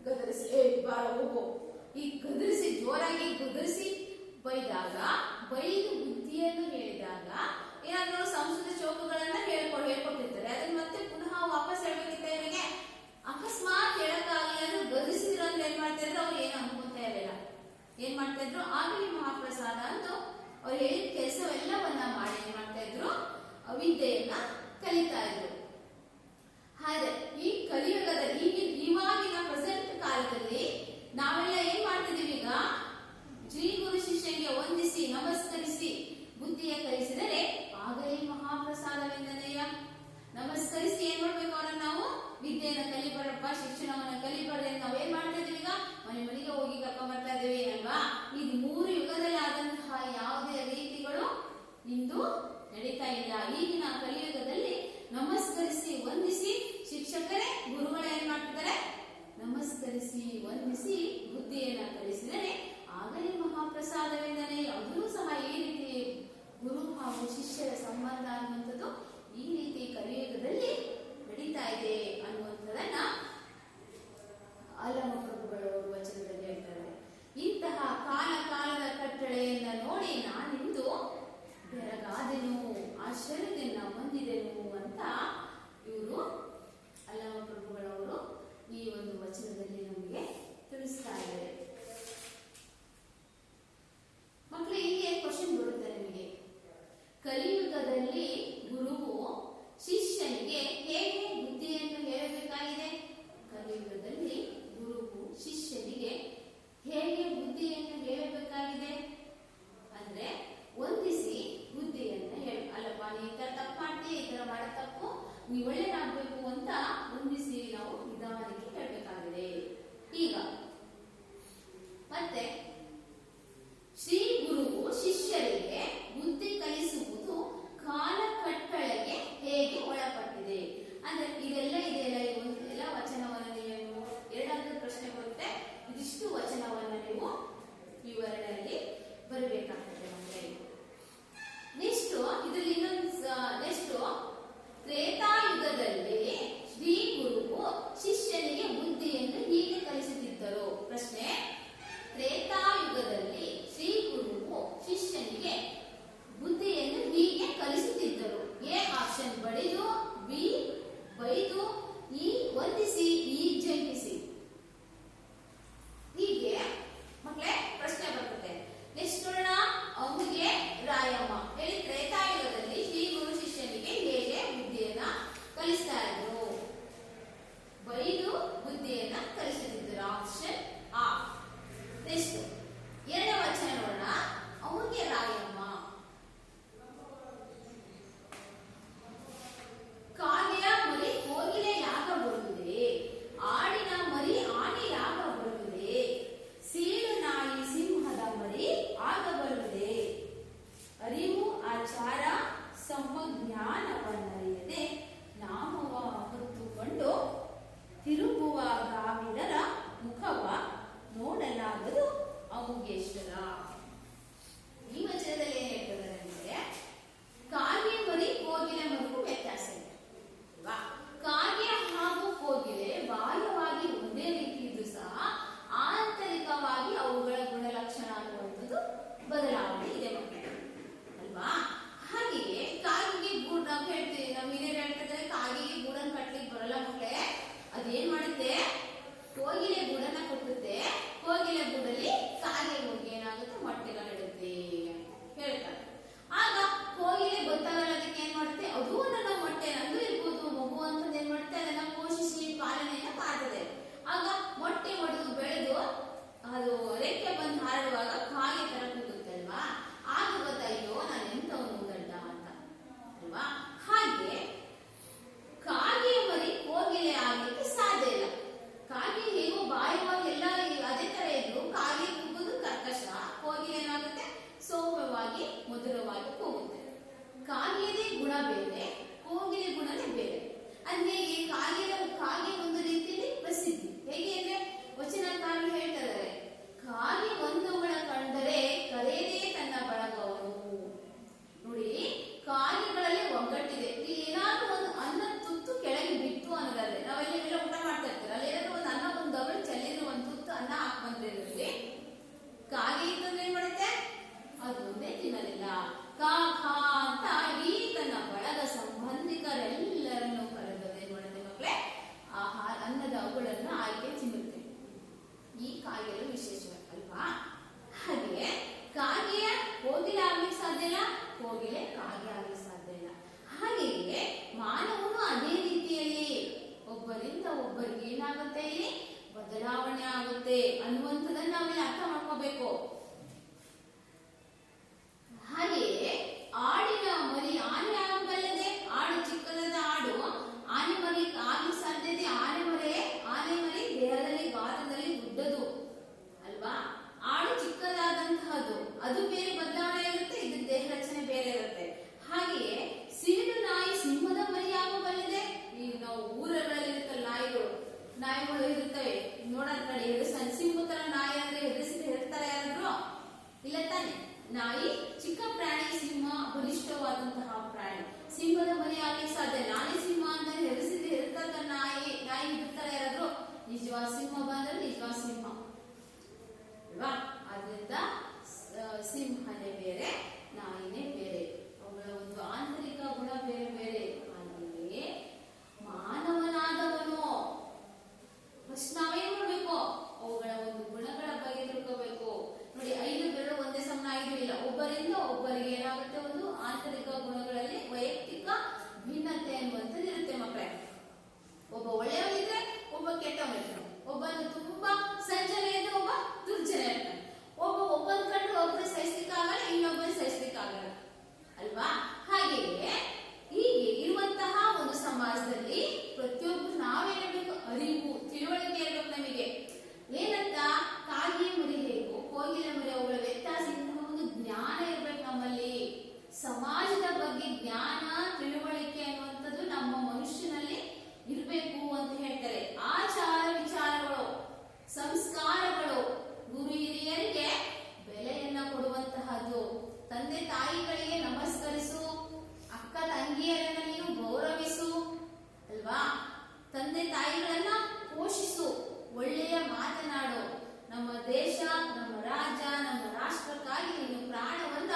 ಗದರಿಸಿ, ಬಾರ ಹೋಗೋ, ಈ ಗದರಿಸಿ ಜೋರಾಗಿ ಗದರಿಸಿ ಬೈದಾಗ, ಬೈದು ಬುದ್ಧಿಯನ್ನು ಹೇಳಿದಾಗ ಏನಾದ್ರು ಸಂಸ್ಕೃತ ಚೌಕಗಳನ್ನ ಹೇಳ್ಕೊಟ್ಟಿರ್ತಾರೆ. ಅದನ್ನ ಮತ್ತೆ ಪುನಃ ವಾಪಸ್ ಹೇಳ್ಬೇಕಿತ್ತ ಇವರಿಗೆ. ಅಕಸ್ಮಾತ್ ಹೇಳಕ್ಕಾಗಲಿ ಅಂದ್ರೆ ಗದರಿಸಿದ್ರು ಅಂದ್ರೆ ಏನ್ ಮಾಡ್ತಾ ಇದ್ರು, ಅವ್ರು ಏನು ಅನ್ಕೊಂತಾ ಇರಲಿಲ್ಲ. ಏನ್ ಮಾಡ್ತಾ ಇದ್ರು, ಆಗಲಿ ಮಹಾಪ್ರಸಾದ ಅಂತ ಅವ್ರು ಹೇಳಿದ ಕೆಲಸವೆಲ್ಲವನ್ನ ಮಾಡಿ ಏನ್ ಮಾಡ್ತಾ ಇದ್ರು, ವಿದ್ಯೆಯನ್ನ ಕಲಿತಾ ಇದ್ರು. ಹಾಗೆ ಈ ಕಲಿಯುಗದಲ್ಲಿ ಇವಾಗಿನ ಪ್ರೆಸೆಂಟ್ ಕಾಲದಲ್ಲಿ ನಾವೆಲ್ಲ ಏನ್ ಮಾಡ್ತಿದೀವಿ, ಈಗ ಶ್ರೀ ಗುರು ಶಿಷ್ಯನಿಗೆ ವಂದಿಸಿ ನಮಸ್ಕರಿಸಿ ಬುದ್ಧಿಯ ಕಲಿಸಿದರೆ ಆಗಲೇ ಮಹಾಪ್ರಸಾದವೆಂದನೆಯ. ನಮಸ್ಕರಿಸಿ ಏನ್ ಮಾಡ್ಬೇಕು, ಅವರನ್ನ ನಾವು ವಿದ್ಯೆಯನ್ನ ಕಲಿಬಾರಪ್ಪ, ಶಿಕ್ಷಣವನ್ನ ಕಲಿಬಾರ್ದು ಅಂತ ನಾವೇನ್ ಮಾಡ್ತಾ ಇದೀವಿ, ಈಗ ಮನೆಗೆ ಹೋಗಿ ಕರ್ಕೊಂಡ್ ಬರ್ತಾ ಇದೀವಿ ಅಲ್ವಾ. ಇದು 3 ಯುಗದಲ್ಲಿ ಆದಂತಹ ಯಾವುದೇ ರೀತಿಗಳು ಇಂದು ನಡೀತಾ ಇಲ್ಲ. ಈಗಿನ ಕಲಿಯುಗದಲ್ಲಿ ನಮಸ್ಕರಿಸಿ ವಂದಿಸಿ ಶಿಕ್ಷಕರೇ ಗುರುಗಳು ಏನ್ ಮಾಡ್ತಿದ್ದಾರೆ, ನಮಸ್ಕರಿಸಿ ವಂದಿಸಿ ಬುದ್ಧಿಯನ್ನ ಕಲಿಸಿದರೆ ಆಗಲೇ ಮಹಾಪ್ರಸಾದವೆಂದನೆ. ಯಾವುದೂ ಸಹ ಈ ರೀತಿ ಗುರು ಹಾಗೂ ಶಿಷ್ಯರ ಸಂಬಂಧ ಅನ್ನುವಂಥದ್ದು ಈ ರೀತಿ ಕಲಿಯುಗದಲ್ಲಿ ನಡೀತಾ ಇದೆ ಅನ್ನುವಂಥದನ್ನ ಅಲ್ಲಮ ಪ್ರಭುಗಳವರು ವಚನದಲ್ಲಿ ಹೇಳ್ತಾರೆ. ಇಂತಹ ಕಾಲದ ಕಟ್ಟಳೆಯನ್ನ ನೋಡಿ ನಾನಿಂದು ಬೆರಗಾದೆನು, ಆಶ್ಚರ್ಯದಿಂದ ಹೊಂದಿದೆನು ಅಂತ ಇವರು ಅಲ್ಲಮ ಪ್ರಭುಗಳವರು ಈ ಒಂದು ವಚನದಲ್ಲಿ ನಮಗೆ ತಿಳಿಸ್ತಾ ಇದ್ದಾರೆ. ಮಕ್ಕಳು, ಇಲ್ಲಿ ಕ್ವಶನ್ ಬರುತ್ತೆ ನಿಮಗೆ, ಕಲಿಯುಗದಲ್ಲಿ ಗುರುವು ಶಿಷ್ಯನಿಗೆ ಹೇಗೆ ಬುದ್ಧಿಯನ್ನು ಹೇಳಬೇಕಾಗಿದೆ? ಕಲಿಯುಗದಲ್ಲಿ ಗುರುವು ಶಿಷ್ಯನಿಗೆ ಹೇಗೆ ಬುದ್ಧಿಯನ್ನು ಹೇಳಬೇಕಾಗಿದೆ ಅಂದ್ರೆ ವಂದಿಸಿ ಬುದ್ಧಿಯನ್ನ ಹೇಳಿ, ಅಲ್ಲಪ್ಪ ನೀ ಈ ತರ ತಪ್ಪು ಮಾಡ್ತೀಯ, ಈ ತರ ಮಾಡೋ ತಪ್ಪು, ನೀ ಒಳ್ಳೆದಾಗ್ಬೇಕು ಅಂತ ವಂದಿಸಿ ನಾವು ನಿಧಾನಕ್ಕೆ ಹೇಳಬೇಕಾಗಿದೆ. ಈಗ ಮತ್ತೆ ಶ್ರೀ ಗುರುವು ಶಿಷ್ಯರಿಗೆ ಬುದ್ಧಿ ಕಲಿಸುವುದು ಕಾಲ ಕಟ್ಟಳೆಗೆ ಹೇಗೆ ಒಳಪಟ್ಟಿದೆ ಅಂದ್ರೆ ಇದೆಲ್ಲ ಎಲ್ಲ ವಚನವನ್ನು ನೀವು ಎರಡಾದ್ರೂ ಪ್ರಶ್ನೆ ಬರುತ್ತೆ, ಇದಿಷ್ಟು ವಚನವನ್ನು ನೀವು ವಿವರಣೆಯಲ್ಲಿ ಬರಬೇಕಾಗ್ತದೆ. ಅಂದ್ರೆ ನೆಕ್ಸ್ಟ್ ಇದರಲ್ಲಿ ನೆಕ್ಸ್ಟ್ ತ್ರೇತಾಯುಗದಲ್ಲಿ ಶ್ರೀ ಗುರುವು ಶಿಷ್ಯನಿಗೆ ಬುದ್ಧಿಯನ್ನು ಹೀಗೆ ಕಲಿಸುತ್ತಿದ್ದರು. ಪ್ರಶ್ನೆ, ತ್ರೇತಾಯುಗದಲ್ಲಿ ಶ್ರೀ ಗುರುವು ಶಿಷ್ಯನಿಗೆ ಬುದ್ಧಿಯನ್ನು ಹೀಗೆ ಕಲಿಸುತ್ತಿದ್ದರು. ಎ ಆಪ್ಷನ್ ಬಡಿದು, ಬಿ ಬೈದು, ಇ ವಂದಿಸಿ, ಇ ಜಂಪಿಸಿ. ಹೀಗೆ ಮಕ್ಕಳೇ ಪ್ರಶ್ನೆ ಬರ್ತದೆ. ನೆಕ್ಸ್ಟ್ ನೋಡೋಣ, ಅಮ್ಮಗೆ ರಾಯಮ್ಮ ಹೇಳಿ ತ್ರೇತಾಯುಗದಲ್ಲಿ ಶ್ರೀ ಗುರು ಶಿಷ್ಯನಿಗೆ ಹೇಗೆ ಬುದ್ಧಿಯನ್ನ ಕಲಿಸ್ತಾ ಇದ್ರು? ಬೈದು ಬುದ್ಧಿಯನ್ನ ಕಲಿಸುತ್ತಿದ್ದರು. ಆಪ್ಷನ್ ಆ. ನೆಕ್ಸ್ಟ್ ಎರಡನೇ ವಚನ ನೋಡೋಣ, ಅಮ್ಮಗೆ ರಾಯಮ್ಮ ಕಾಗೆಯ ಮರಿ ಕೋಗಿಲೆ ಯಾಗ ಬರುವುದೇ, ಆಡಿನ ಮರಿ ಆನೆ ಯಾಗ ಬರುವುದೇ, ಸೀಳು ನಾಯಿ ಸಿಂಹದ ಮರಿ ಆಗ ಬರುವುದೇ, ಅರಿವು ಆಚಾರ ಸಮಜ್ಞಾನವನ್ನರಿಯದೆ ನಾಮವ ಹೊತ್ತುಕೊಂಡು ತಿರುಗುವ ಗಾವಿಡರ ಮುಖವ ನೋಡಲಾಗದು ಅಮುಗೇಶ್ವರ. ಈ ವಚನದಲ್ಲಿ ಏನ್ ಹೇಳ್ತಾರೆ ಅಂದ್ರೆ, ಕಾಗೆ ಮರಿ ಕೋಗಿಲೆ ಮರಿಗೂ ವ್ಯತ್ಯಾಸ ಇದೆ ಅಲ್ವಾ? ಕಾಗೆ ಹಾಗೂ ಕೋಗಿಲೆ ಬಾಹ್ಯವಾಗಿ ಒಂದೇ ಅದು ರೆಕ್ಕೆ ಬಂದು ಹಾರುವಾಗ ಕಾಗೆ ತರ ಕೂಗುತ್ತೆ ಅಲ್ವಾ, ಆಗ ಗೊತ್ತಾಯ್ತು ನಾನು ಎಂತವನು ಗಂಡ ಅಂತ ಅಲ್ವಾ. ಹಾಗೆ ಕಾಗೆಯ ಮರಿ ಕೋಗಿಲೆ ಆಗ್ಲಿಕ್ಕೆ ಸಾಧ್ಯ ಇಲ್ಲ. ಕಾಗೆ ಹೇಗೋ ಬಾಯವಾಗಿ ಎಲ್ಲ ಅದೇ ತರ ಇದ್ರು, ಕಾಗೆ ಕೂಗುದು ಕರ್ಕಶ, ಕೋಗಿಲೆ ಏನಾಗುತ್ತೆ ಸೌಮ್ಯವಾಗಿ ಮಧುರವಾಗಿ ಕೂಗುತ್ತೆ. ಕಾಗೆಯದೇ ಗುಣ ಬೇರೆ, ಕೋಗಿಲೆ ಗುಣನೇ ಬೇರೆ. ಅಂದ್ರೆ ಕಾಗೆ ಒಂದು ರೀತಿಯಲ್ಲಿ ಪ್ರಸಿದ್ಧಿ. ಹೇಗೆ ಅಂದ್ರೆ ವಚನಕಾರರು ಹೇಳ್ತಾ ಇದ್ದಾರೆ, ಕಾಗೆ ಒಂದೊಂಗಳ ಕಂಡರೆ ಕರೆಯದೇ ತನ್ನ ಬಳಗವನು. ನೋಡಿ, ಕಾಗೆಗಳಲ್ಲಿ ಒಗ್ಗಟ್ಟಿದೆ. ಇಲ್ಲಿ ಏನಾದ್ರೂ ಒಂದು ಅನ್ನ ತುತ್ತು ಕೆಳಗೆ ಬಿತ್ತು ಅನ್ನೋದಾದ್ರೆ, ನಾವೆಲ್ಲ ಊಟ ಮಾಡ್ತಾ ಇರ್ತೀರ, ಅಲ್ಲಿ ಏನಾದ್ರೂ ಒಂದು ಅನ್ನ ಒಂದು ದವಳು ಚೆಲ್ಲಿದ್ರು ಒಂದು ತುತ್ತು ಅನ್ನ ಹಾಕಂದ್ರೆ ಕಾಗೆ ಇತ್ತಂದ್ರೆ ಏನ್ ಮಾಡುತ್ತೆ, ಅದು ಒಂದೇ ತಿನ್ನಲಿಲ್ಲ. ಕಾ ಖಾ ಅಂತ ಇಡೀ ತನ್ನ ಬಳಗ ಸಂಬಂಧಿಕರೆಲ್ಲರನ್ನು ಕರೆದದೆ ಏನ್ ಮಾಡುತ್ತೆ ಮಕ್ಕಳೇ, ಆಹಾರ ಅನ್ನದ ಅವುಗಳನ್ನ ಆಯ್ಕೆ ತಿನ್ನುತ್ತೆ. ಈ ಕಾಗೆಗಳು ವಿಶೇಷ ಅಲ್ವಾ. ಹಾಗೆ ಕಾಗೆಯ ಕೋಗಿಲೆ ಆಗ್ಲಿಕ್ಕೆ ಸಾಧ್ಯ ಇಲ್ಲ, ಕೋಗಿಲೆ ಕಾಗೆ ಆಗ್ಲಿಕ್ಕೆ ಸಾಧ್ಯ ಇಲ್ಲ. ಹಾಗೆಯೇ ಮಾನವನು ಅದೇ ರೀತಿಯಲ್ಲಿ ಒಬ್ಬರಿಂದ ಒಬ್ಬರಿಗೆ ಏನಾಗುತ್ತೆ, ಇಲ್ಲಿ ಬದಲಾವಣೆ ಆಗುತ್ತೆ ಅನ್ನುವಂಥದ್ದನ್ನ ನಾವಿಲ್ಲಿ ಅರ್ಥ ಮಾಡ್ಕೋಬೇಕು. ಹಾಗೆಯೇ ಆಡಿನ ಮರಿ ಆನೆ ಆಗಬಲ್ಲದೆ, ಆಡು ಚಿಕ್ಕದಾದ ಆಡು ಆನೆ ಮರಿ ಆಗ್ಲಿಕ್ಕೆ ಸಾಧ್ಯತೆ. ಆನೆ ಮರಿ ದೇಹದಲ್ಲಿ ಗಾತ್ರದಲ್ಲಿ ಉದ್ದದು ಅಲ್ವಾ. ಆಡು ಚಿಕ್ಕದಾದಂತಹದ್ದು, ಅದು ಬೇರೆ ಬದಲಾವಣೆ ಇರುತ್ತೆ, ಇದು ದೇಹ ರಚನೆ ಬೇರೆ ಇರುತ್ತೆ. ಹಾಗೆಯೇ ಸಿಡಿಲು ನಾಯಿ ಸಿಂಹದ ಮರಿ ಆಗಬಲ್ಲದೆ. ಈಗ ನಾವು ಊರುಗಳಲ್ಲಿ ಇರುತ್ತಲ್ಲ ನಾಯಿಗಳು ಇರುತ್ತವೆ ನೋಡೋದ್ ಕಡೆ, ಸಿಂಹ ತರ ನಾಯಿ ಅಂದ್ರೆ ಹೆದರಿಸಿದ್ರೆ ಹೆದರ್ತಾರೆ ಯಾರಾದ್ರು? ಇಲ್ಲ ತಾನೆ. ನಾಯಿ ಚಿಕ್ಕ ಪ್ರಾಣಿ, ಸಿಂಹ ಬಲಿಷ್ಠವಾದಂತಹ ಪ್ರಾಣಿ. ಸಿಂಹದ ಮರಿ ಆಗ್ಲಿಕ್ಕೆ ಸಾಧ್ಯ. ನಾನೇ ಸಿಂಹ ಅಂತ ಹೆದರಿಸಿದ್ರೆ ಹೆದರ್ತಾಗ ನಾಯಿ ಹೆದರ್ತಾರೆ ಯಾರಾದ್ರು? ನಿಜವಾದ ಸಿಂಹ ಬಂದ್ರೆ ನಿಜವಾದ ಸಿಂಹ ಅಲ್ವಾ. ಆದ್ರಿಂದ ಸಿಂಹನೇ ಬೇರೆ, ನಾಯಿನೇ ಬೇರೆ, ಅವುಗಳ ಒಂದು ಆಂತರಿಕ ಗುಣ ಬೇರೆ ಬೇರೆ. ಹಾಗೆಯೇ ಮಾನವನಾದವನು ಫಸ್ಟ್ ನಾವೇನ್ ಮಾಡ್ಬೇಕು, ಅವುಗಳ ಒಂದು ಗುಣಗಳ ಬಗ್ಗೆ ತಿಳ್ಕೋಬೇಕು. ನೋಡಿ, 5 ಬೆರಳು ಒಂದೇ ಸಮ 5 ಇಲ್ಲ. ಒಬ್ಬರಿಂದ ಒಬ್ಬರಿಗೆ ಏನಾಗುತ್ತೆ, ಒಂದು ಆಂತರಿಕ ಗುಣಗಳಲ್ಲಿ ವೈಯಕ್ತಿಕ ಭಿನ್ನತೆ ಅನ್ನುವಂಥದ್ದು ಇರುತ್ತೆ ಮಕ್ಕಳೇ. ಒಬ್ಬ ಒಳ್ಳೆಯವನಿದ್ರೆ ಒಬ್ಬ ಕೆಟ್ಟವನಿರ್ತಾನೆ, ಒಬ್ಬನು ತುಂಬಾ ಸಂಜನೆ ಇದ್ರೆ ಒಬ್ಬ ದುರ್ಜನ ಇರ್ತಾನೆ, ಒಬ್ಬನ್ ಕಂಡು ಒಬ್ಬರು ಸಹಿಸ್ಲಿಕ್ಕಾಗಲ್ಲ, ಇನ್ನೊಬ್ಬರು ಸಹಿಸ್ಲಿಕ್ಕಾಗಲ್ಲ ಅಲ್ವಾ. ಹಾಗೆಯೇ ಹೀಗೆ ಇರುವಂತಹ ಒಂದು ಸಮಾಜದಲ್ಲಿ ಪ್ರತಿಯೊಬ್ಬರು ನಾವೇನಿರ್ಬೇಕು, ಅರಿವು ತಿಳುವಳಿಕೆ ಇರಬೇಕು ನಮಗೆ. ಏನಂತ, ಕಾಗೆ ಮರಿ ಹೇಗೂ ಕೋಗಿಲೆ ಮರಿ ಅವುಗಳ ವ್ಯತ್ಯಾಸ, ಒಂದು ಜ್ಞಾನ ಇರ್ಬೇಕು ನಮ್ಮಲ್ಲಿ. ಸಮಾಜದ ಬಗ್ಗೆ ಜ್ಞಾನ ತಿಳುವಳಿಕೆ ಅನ್ನುವಂಥದ್ದು ನಮ್ಮ ಮನುಷ್ಯನಲ್ಲಿ ಇರಬೇಕು ಅಂತ ಹೇಳ್ತಾರೆ. ಆಚಾರ ವಿಚಾರಗಳು, ಸಂಸ್ಕಾರಗಳು, ಗುರು ಹಿರಿಯರಿಗೆ ಬೆಲೆಯನ್ನ ಕೊಡುವಂತಹದ್ದು. ತಂದೆ ತಾಯಿಗಳಿಗೆ ನಮಸ್ಕರಿಸು, ಅಕ್ಕ ತಂಗಿಯರನ್ನ ನೀನು ಗೌರವಿಸು ಅಲ್ವಾ. ತಂದೆ ತಾಯಿಗಳನ್ನ ಪೋಷಿಸು, ಒಳ್ಳೆಯ ಮಾತನಾಡು. ನಮ್ಮ ದೇಶ, ನಮ್ಮ ರಾಜ್ಯ, ನಮ್ಮ ರಾಷ್ಟ್ರಕ್ಕಾಗಿ ನೀನು ಪ್ರಾಣವನ್ನ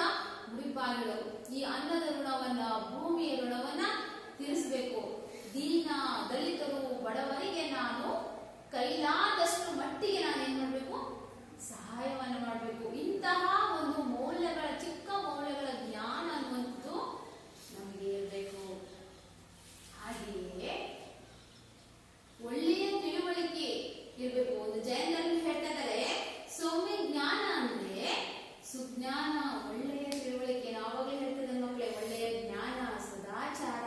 ಮುಡಿಪಾಗಿಡು. ಈ ಅನ್ನದ ಋಣವನ್ನ, ಭೂಮಿಯ ಋಣವನ್ನ ತೀರಿಸಬೇಕು. ದೀನ ದಲಿತರು ಬಡವರಿಗೆ ನಾನು ಕೈಲಾದಷ್ಟು ಮಟ್ಟಿಗೆ ನಾನು ಏನ್ ಮಾಡ್ಬೇಕು, ಸಹಾಯವನ್ನು ಮಾಡಬೇಕು. ಇಂತಹ ಒಂದು ಮೌಲ್ಯಗಳ, ಚಿಕ್ಕ ಮೌಲ್ಯಗಳ ಜ್ಞಾನ ಅನ್ನುವಂಥದ್ದು ನಮಗೆ ಇರಬೇಕು. ಹಾಗೆಯೇ ಒಳ್ಳೆಯ ತಿಳುವಳಿಕೆ ಇರಬೇಕು. ಒಂದು ಜೈನರಲ್ಲಿ ಹೇಳ್ತಾ ಇದ್ದಾರೆ, ಸೌಮ್ಯ ಜ್ಞಾನ ಅಂದ್ರೆ ಸುಜ್ಞಾನ, ಒಳ್ಳೆಯ ತಿಳುವಳಿಕೆ. ನಾವಾಗಲೇ ಹೇಳ್ತದೆ ಮಕ್ಕಳೇ, ಒಳ್ಳೆಯ ಜ್ಞಾನ, ಸದಾಚಾರ.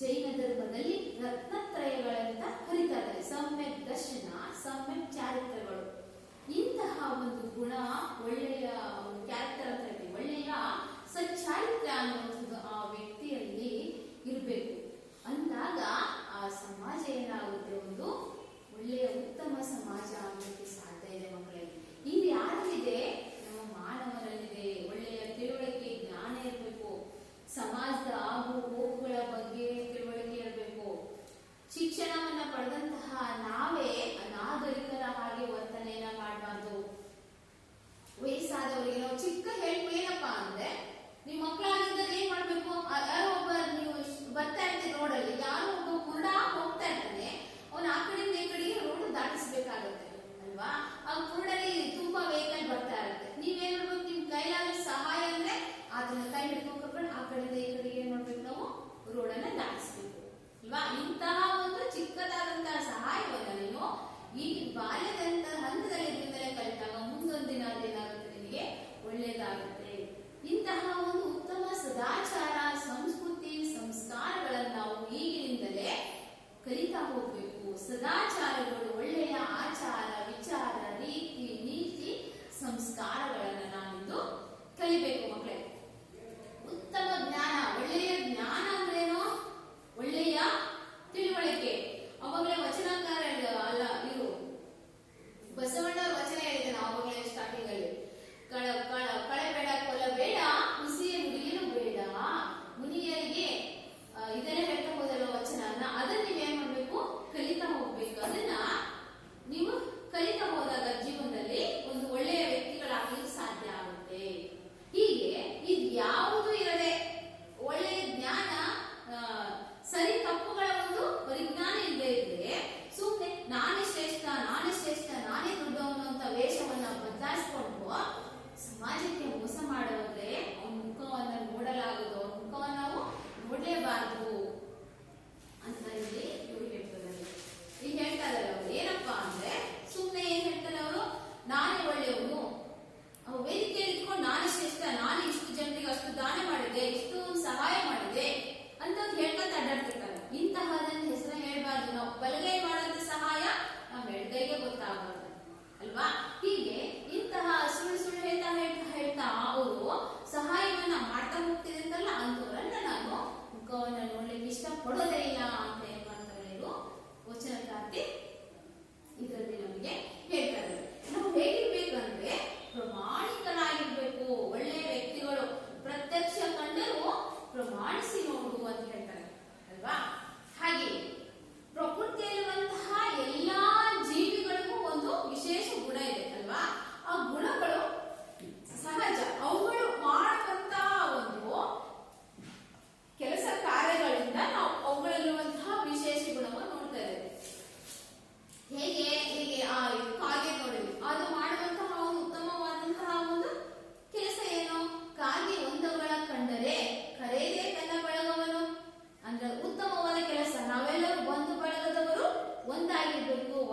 ಜೈನ ಧರ್ಮದಲ್ಲಿ ರತ್ನತ್ರಯಗಳಂತ ಕರೀತಾರೆ. ಸಮ್ಯಕ್ ದರ್ಶನ, ಸಮ್ಯಕ್ ಚಾರಿತ್ರಗಳು. ಇಂತಹ ಒಂದು ಗುಣ, ಒಳ್ಳೆಯ ಕ್ಯಾರೆಕ್ಟರ್ ಅಂತ ಹೇಳ್ತೀವಿ, ಒಳ್ಳೆಯ ಸಚ್ಚಾರಿತ್ರ್ಯ ಅನ್ನುವಂಥದ್ದು ಆ ವ್ಯಕ್ತಿಯಲ್ಲಿ ಇರಬೇಕು. ಅಂದಾಗ ಆ ಸಮಾಜ ಏನಾಗುತ್ತೆ, ಒಂದು ಒಳ್ಳೆಯ ಉತ್ತಮ ಸಮಾಜ ಆಗಲಿಕ್ಕೆ ಸಾಧ್ಯ ಇದೆ ಮಕ್ಕಳೇ. ಇಲ್ಲಿ ಯಾರಿಗಿದೆ, ನಮ್ಮ ಮಾನವನಲ್ಲಿದೆ. ಒಳ್ಳೆಯ ತಿಳುವಳಿಕೆ, ಜ್ಞಾನ ಇರಬೇಕು. ಸಮಾಜದ ಆಗು ಹೋಗುಗಳ ಬಗ್ಗೆ ತಿಳುವಳಿಕೆ ಇರಬೇಕು. ಶಿಕ್ಷಣವನ್ನ ಪಡೆದಂತಹ ನಾವೇ ಅನಾಗರಿಕರ ಹಾಗೆ ವರ್ತನೆಯನ್ನ ಮಾಡಬಾರ್ದು. ವಯಸ್ಸಾದವರಿಗೆ ನಾವು ಚಿಕ್ಕ ಹೇಳ್ಕೊ ಏನಪ್ಪಾ ಅಂದ್ರೆ, ನಿಮ್ ಮಕ್ಕಳಾಗಿದ್ದರೆ ಏನ್ ಮಾಡ್ಬೇಕು, ಯಾರೋ ಒಬ್ಬ ನೀವು ಬರ್ತಾ ಇರ್ತೀವಿ ರೋಡಲ್ಲಿ, ಯಾರೋ ಒಬ್ಬ ಕುರುಡ ಹೋಗ್ತಾ ಇರ್ತಾನೆ, ಅವನು ಆ ಕಡೆಯಿಂದ ಈ ಕಡೆಗೆ ರೋಡ್ ದಾಟಿಸ್ಬೇಕಾಗುತ್ತೆ ಅಲ್ವಾ. ಆ ಕುರುಡಲ್ಲಿ ತುಂಬಾ ವೆಹಿಕಲ್ ಬರ್ತಾ ಇರುತ್ತೆ. ನೀವೇನ್ ಮಾಡ್ಬೇಕು, ನಿಮ್ ಕೈಲಾದ ಸಹಾಯ ಅಂದ್ರೆ ಅದನ್ನ ಕೈ ಹಿಡ್ಕೊಂಡು ಕರ್ಕೊಂಡು ಆ ಕಡೆಯಿಂದ ಈ ಕಡೆಗೆ ಏನ್ ಮಾಡ್ಬೇಕು, ನಾವು ರೋಡನ್ನ ದಾಟಿಸ್ಬೇಕು ಅಲ್ವಾ. ಇಂತಹ ಒಂದು ಚಿಕ್ಕದಾದಂತಹ ಸಹಾಯವನ್ನ ನೀನು ಈ ಬಾಲ್ಯದಂತಹ ಹಂತದಲ್ಲಿ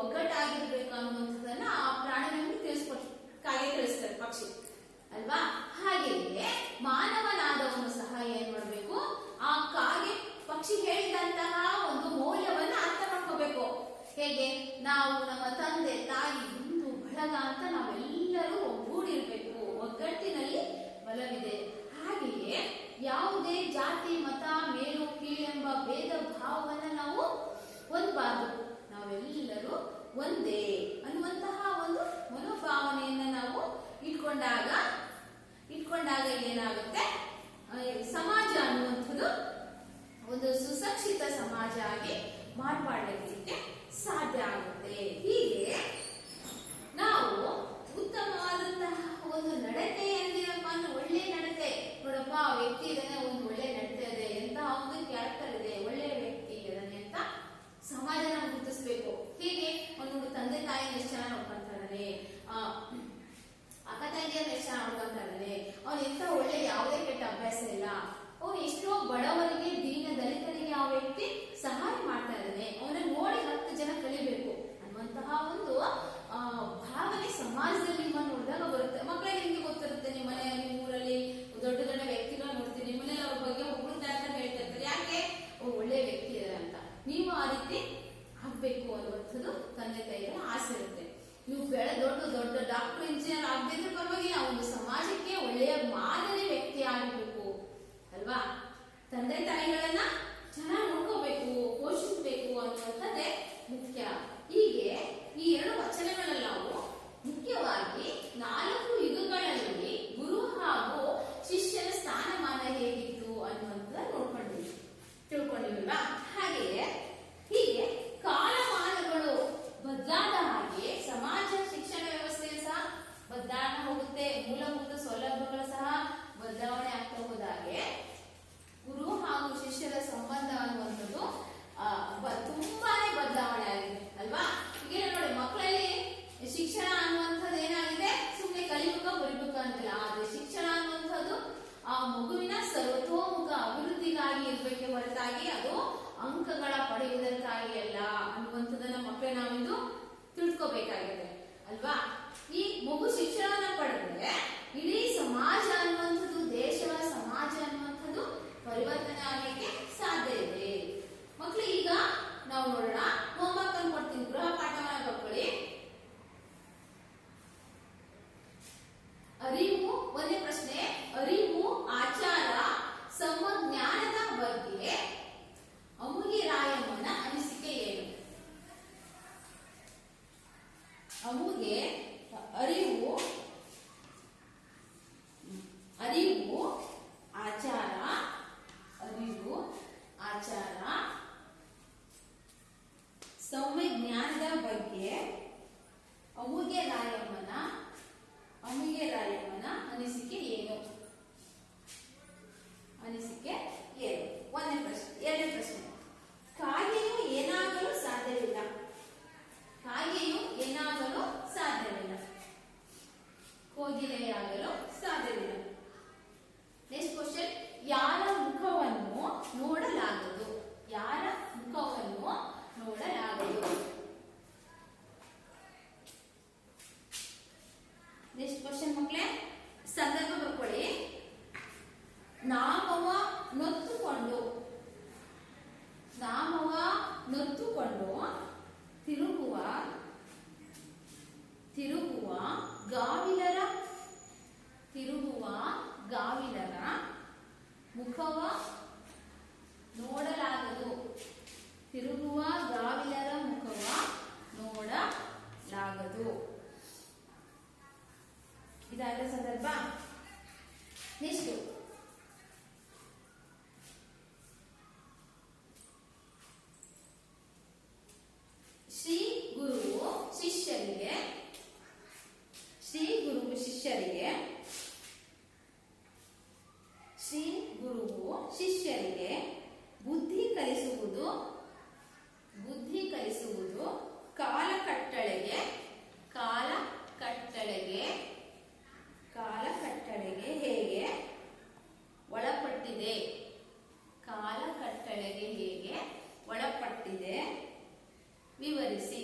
ಒಗ್ಗಟ್ಟಾಗಿರ್ಬೇಕು ಅನ್ನುವಂಥದ್ದನ್ನ ಆ ಪ್ರಾಣಿ ನಮಗೆ ತಿಳಿಸ್ಕೊಟ್ಟು ಕಾಗೆ ತಿಳಿಸ್ತಾರೆ ಪಕ್ಷಿ ಅಲ್ವಾ. ಹಾಗೆಯೇ ಮಾನವನಾದವನು ಸಹ ಏನ್ ಮಾಡ್ಬೇಕು, ಆ ಕಾಗೆ ಪಕ್ಷಿ ಹೇಳಿದಂತಹ ಒಂದು ಮೌಲ್ಯವನ್ನ ಅರ್ಥ ಮಾಡ್ಕೋಬೇಕು. ಹೇಗೆ ನಾವು ನಮ್ಮ ತಂದೆ ತಾಯಿ ಒಂದು ಬಳಗ ಅಂತ ನಾವೆಲ್ಲರೂ ಒಗ್ಗೂಡಿರ್ಬೇಕು, ಒಗ್ಗಟ್ಟಿನಲ್ಲಿ ಬಲವಿದೆ. ಹಾಗೆಯೇ ಯಾವುದೇ ಜಾತಿ ಮತ ಮೇಲು ಕೀಳೆಂಬ ಭೇದ ಭಾವವನ್ನ ನಾವು ಹೊಂದಬಾರದು, ನಾವೆಲ್ಲರೂ ಒಂದೇ ಅನ್ನುವಂತಹ ಒಂದು ಮನೋಭಾವನೆಯನ್ನ ನಾವು ಇಟ್ಕೊಂಡಾಗ ಏನಾಗುತ್ತೆ, ಸಮಾಜ ಅನ್ನುವಂಥದ್ದು ಒಂದು ಸುಸಕ್ಷಿತ ಸಮಾಜ ಆಗಿ ಮಾರ್ಪಡಲಿಕ್ಕೆ ಸಾಧ್ಯ ಆಗುತ್ತೆ. ಹೀಗೆ ನಾವು ಉತ್ತಮವಾದಂತಹ ಒಂದು ನಡತೆ ಏನಪ್ಪ ಅಂದ್ರೆ ಒಳ್ಳೆ ನಡತೆ, ನೋಡಪ್ಪ ಆ ವ್ಯಕ್ತಿ ಇದನ್ನ ಒಂದು ಒಳ್ಳೆ ನಡತೆ ಇದೆ, ಎಂತಹ ಒಂದು ಕ್ಯಾರೆಕ್ಟರ್ ಇದೆ, ಒಳ್ಳೆಯ ವ್ಯಕ್ತಿ ಇದನ್ನೇ ಅಂತ ಸಮಾಜನ ಗುರುತಿಸ್ಬೇಕು. ಹೀಗೆ ಒಂದು ತಂದೆ ತಾಯಿನ ಎಷ್ಟು ಚೆನ್ನಾಗಿ ನೋಡ್ಕೊಂತಾನೆ, ಅಕ್ಕ ತಂಗಿಯನ್ನ ಎಷ್ಟು ಚೆನ್ನಾಗಿ ನೋಡ್ಕೊಂತಾನೆ, ಅವನು ಎಂತ ಒಳ್ಳೆ ಯಾವುದೇ ಕೆಟ್ಟ ಅಭ್ಯಾಸ ಇಲ್ಲ, ಅವನು ಎಷ್ಟೋ ಬಡವರಿಗೆ ದೀನ ದಲಿತರಿಗೆ ಆ ವ್ಯಕ್ತಿ ಸಹಾಯ ಮಾಡ್ತಾ ಇದ್ದಾನೆ, ಅವನ ನೋಡಿ 10 ಜನ ಕಲಿಬೇಕು ಅನ್ನುವಂತಹ ಒಂದು ಭಾವನೆ ಸಮಾಜದಲ್ಲಿ ನಿಮ್ಮನ್ನು ನೋಡಿದಾಗ ಬರುತ್ತೆ. ಮಕ್ಕಳಿಗೆ ನಿಮ್ಗೆ ಗೊತ್ತಿರುತ್ತೆ, ನಿಮ್ಮ ಮನೆ ನಿಮ್ಮ ಊರಲ್ಲಿ ದೊಡ್ಡ ದೊಡ್ಡ ವ್ಯಕ್ತಿಗಳು ನೋಡ್ತೀರಿ, ನಿಮ್ಮ ಮನೇಲಿ ಅವ್ರ ಬಗ್ಗೆ ಹೊಗಳುತ್ತಾ ಅಂತ ಹೇಳ್ತಾ ಇರ್ತಾರೆ, ಯಾಕೆ ಅವ್ರು ಒಳ್ಳೆ ವ್ಯಕ್ತಿ ಇದ್ದಾರೆ ಅಂತ. ನೀವು ಆ ರೀತಿ ಆಗ್ಬೇಕು ಅನ್ನುವಂಥದ್ದು ತಂದೆ ತಾಯಿಗಳ ಆಸೆ ಇರುತ್ತೆ. ನೀವು ದೊಡ್ಡ ಡಾಕ್ಟರ್ ಇಂಜಿನಿಯರ್ ಆಗದಿದ್ರೆ ಪರವಾಗಿಲ್ಲ, ಒಂದು ಸಮಾಜಕ್ಕೆ ಒಳ್ಳೆಯ ಮಾದರಿ ವ್ಯಕ್ತಿ ಆಗಬೇಕು ಅಲ್ವಾ. ತಂದೆ ತಾಯಿಗಳನ್ನ ಚೆನ್ನಾಗಿ ನೋಡ್ಕೋಬೇಕು, ಪೋಷಿಸಬೇಕು ಅನ್ನುವಂಥದ್ದೇ ಮುಖ್ಯ. ಹೀಗೆ ಈ 2 ವಚನಗಳಲ್ಲಿ ನಾವು ಮುಖ್ಯವಾಗಿ 4 ಯುಗಗಳಲ್ಲಿ ಗುರು ಹಾಗೂ ಶಿಷ್ಯನ ಸ್ಥಾನಮಾನ ಹೇಗಿತ್ತು ಅನ್ನುವಂಥದ್ದು ತಿಳ್ಕೊಂಡಿಲ್ವಾ. ಹಾಗೆಯೇ ಹೀಗೆ ಕಾಲಮಾನಗಳು ಬದಲಾದ ಹಾಗೆ ಸಮಾಜ ಶಿಕ್ಷಣ ವ್ಯವಸ್ಥೆಯು ಸಹ ಬದಲಾವಣೆ ಹೋಗುತ್ತೆ, ಮೂಲಭೂತ ಸೌಲಭ್ಯಗಳು ಸಹ ಬದಲಾವಣೆ ಆಗ್ತಾ ಹೋದಾಗೆ ಗುರು ಹಾಗೂ ಶಿಷ್ಯರ ಸಂಬಂಧ ಅನ್ನುವಂಥದ್ದು ತುಂಬಾನೇ ಬದಲಾವಣೆ ಆಗಿದೆ ಅಲ್ವಾ. ಈಗ ನೋಡಿ, ಮಕ್ಕಳಲ್ಲಿ ಶಿಕ್ಷಣ ಅನ್ನುವಂಥದ್ದು ಏನಾಗಿದೆ, ಸುಮ್ಮನೆ ಕಲಿಯುಗ ಬರಿಬೇಕ ಅಂತಿಲ್ಲ, ಆದ್ರೆ ಶಿಕ್ಷಣ ಅನ್ನುವಂಥದ್ದು ಆ ಮಗುವಿನ ಸರ್ವತೋಮುಖ ಅಭಿವೃದ್ಧಿಗಾಗಿ ಇರ್ಬೇಕೆ ಹೊರತಾಗಿ ಅದು ಅಂಕಗಳ ಪಡೆಯುವುದಕ್ಕಾಗಿ ಅಲ್ಲ ಅನ್ನುವಂಥದ್ದನ್ನ ಮಕ್ಕಳೇ ನಾವಿಂದು ತಿಳ್ಕೋಬೇಕಾಗಿದೆ ಅಲ್ವಾ. ಈ ಮಗು ಶಿಕ್ಷಣವನ್ನ ಪಡೆದ್ರೆ ಇಡೀ ಸಮಾಜ ಅನ್ನುವಂಥದ್ದು, ದೇಶದ ಸಮಾಜ ಅನ್ನುವಂಥದ್ದು ಪರಿವರ್ತನೆ ಆಗಲಿಕ್ಕೆ ಸಾಧ್ಯ ಇದೆ. ಮಕ್ಕಳು ಈಗ ನಾವು ನೋಡೋಣ, ಹೋಮ್ವರ್ಕ್ ಅನ್ನು ಕೊಡ್ತೀನಿ, ಗೃಹ ಪಾಠವನ್ನ ಬರ್ಕೊಳ್ಳಿ. ಅರಿವು, ಒಂದೇ ಪ್ರಶ್ನೆ, ಅರಿವು, ಆಚಾರ, ಸಮಜ್ಞಾನದ ಬಗ್ಗೆ ಅಮುಗಿ ರಾಯಮ್ಮನ ಅನಿಸಿಕೆ ಏನು? ಅಮುಗೆ ಅರಿವು ಆಚಾರ ಸಂವಿಜ್ಞಾನದ ಬಗ್ಗೆ ಅಮುಗೆ ರಾಯಮ್ಮನ ಅನಿಸಿಕೆ ಏನು? ಒಂದನೇ ಪ್ರಶ್ನೆ. ಎರಡನೇ ಪ್ರಶ್ನೆ, ಕಾಗೆಯು ಏನಾಗಲು ಸಾಧ್ಯವಿಲ್ಲ. ಕೋಗಿಲೆಯಾಗಲು ಸಾಧ್ಯವಿಲ್ಲ. ನೆಕ್ಸ್ಟ್ ಕ್ವಶನ್, ಯಾರ ಮುಖವನ್ನು ನೋಡಲಾಗದು? ನೆಕ್ಸ್ಟ್ ಕ್ವಶನ್ ಮಕ್ಕಳೇ, ಸಂದರ್ಭ ಬರ್ಕೊಳ್ಳಿ. ನಾಮವ ನೊತ್ತುಕೊಂಡು ತಿರುಗುವ ಗಾವಿಲರ ಮುಖವ ನೋಡಲಾಗದು. ತಿರುಗುವ ಗಾವಿಲರ ಮುಖವ ನೋಡಲಾಗದು. ಇದಾದ ಸಂದರ್ಭ. ನೆಕ್ಸ್ಟ್, ಶ್ರೀ ಗುರುವು ಶಿಷ್ಯರಿಗೆ ಬುದ್ಧಿ ಕಲಿಸುವುದು ಕಾಲಕಟ್ಟಳೆಗೆ ಹೇಗೆ ಒಳಪಟ್ಟಿದೆ ವಿವರಿಸಿ.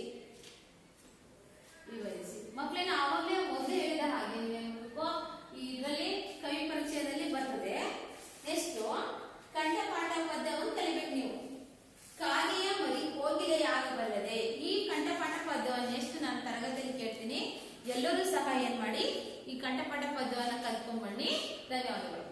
ಎಲ್ಲರೂ ಸಹ ಏನ್ ಮಾಡಿ ಈ ಕಂಠಪಾಠ ಪದ್ಯವನ್ನ ಕಲ್ತ್ಕೊಂಡ್ ಬನ್ನಿ. ಧನ್ಯವಾದಗಳು.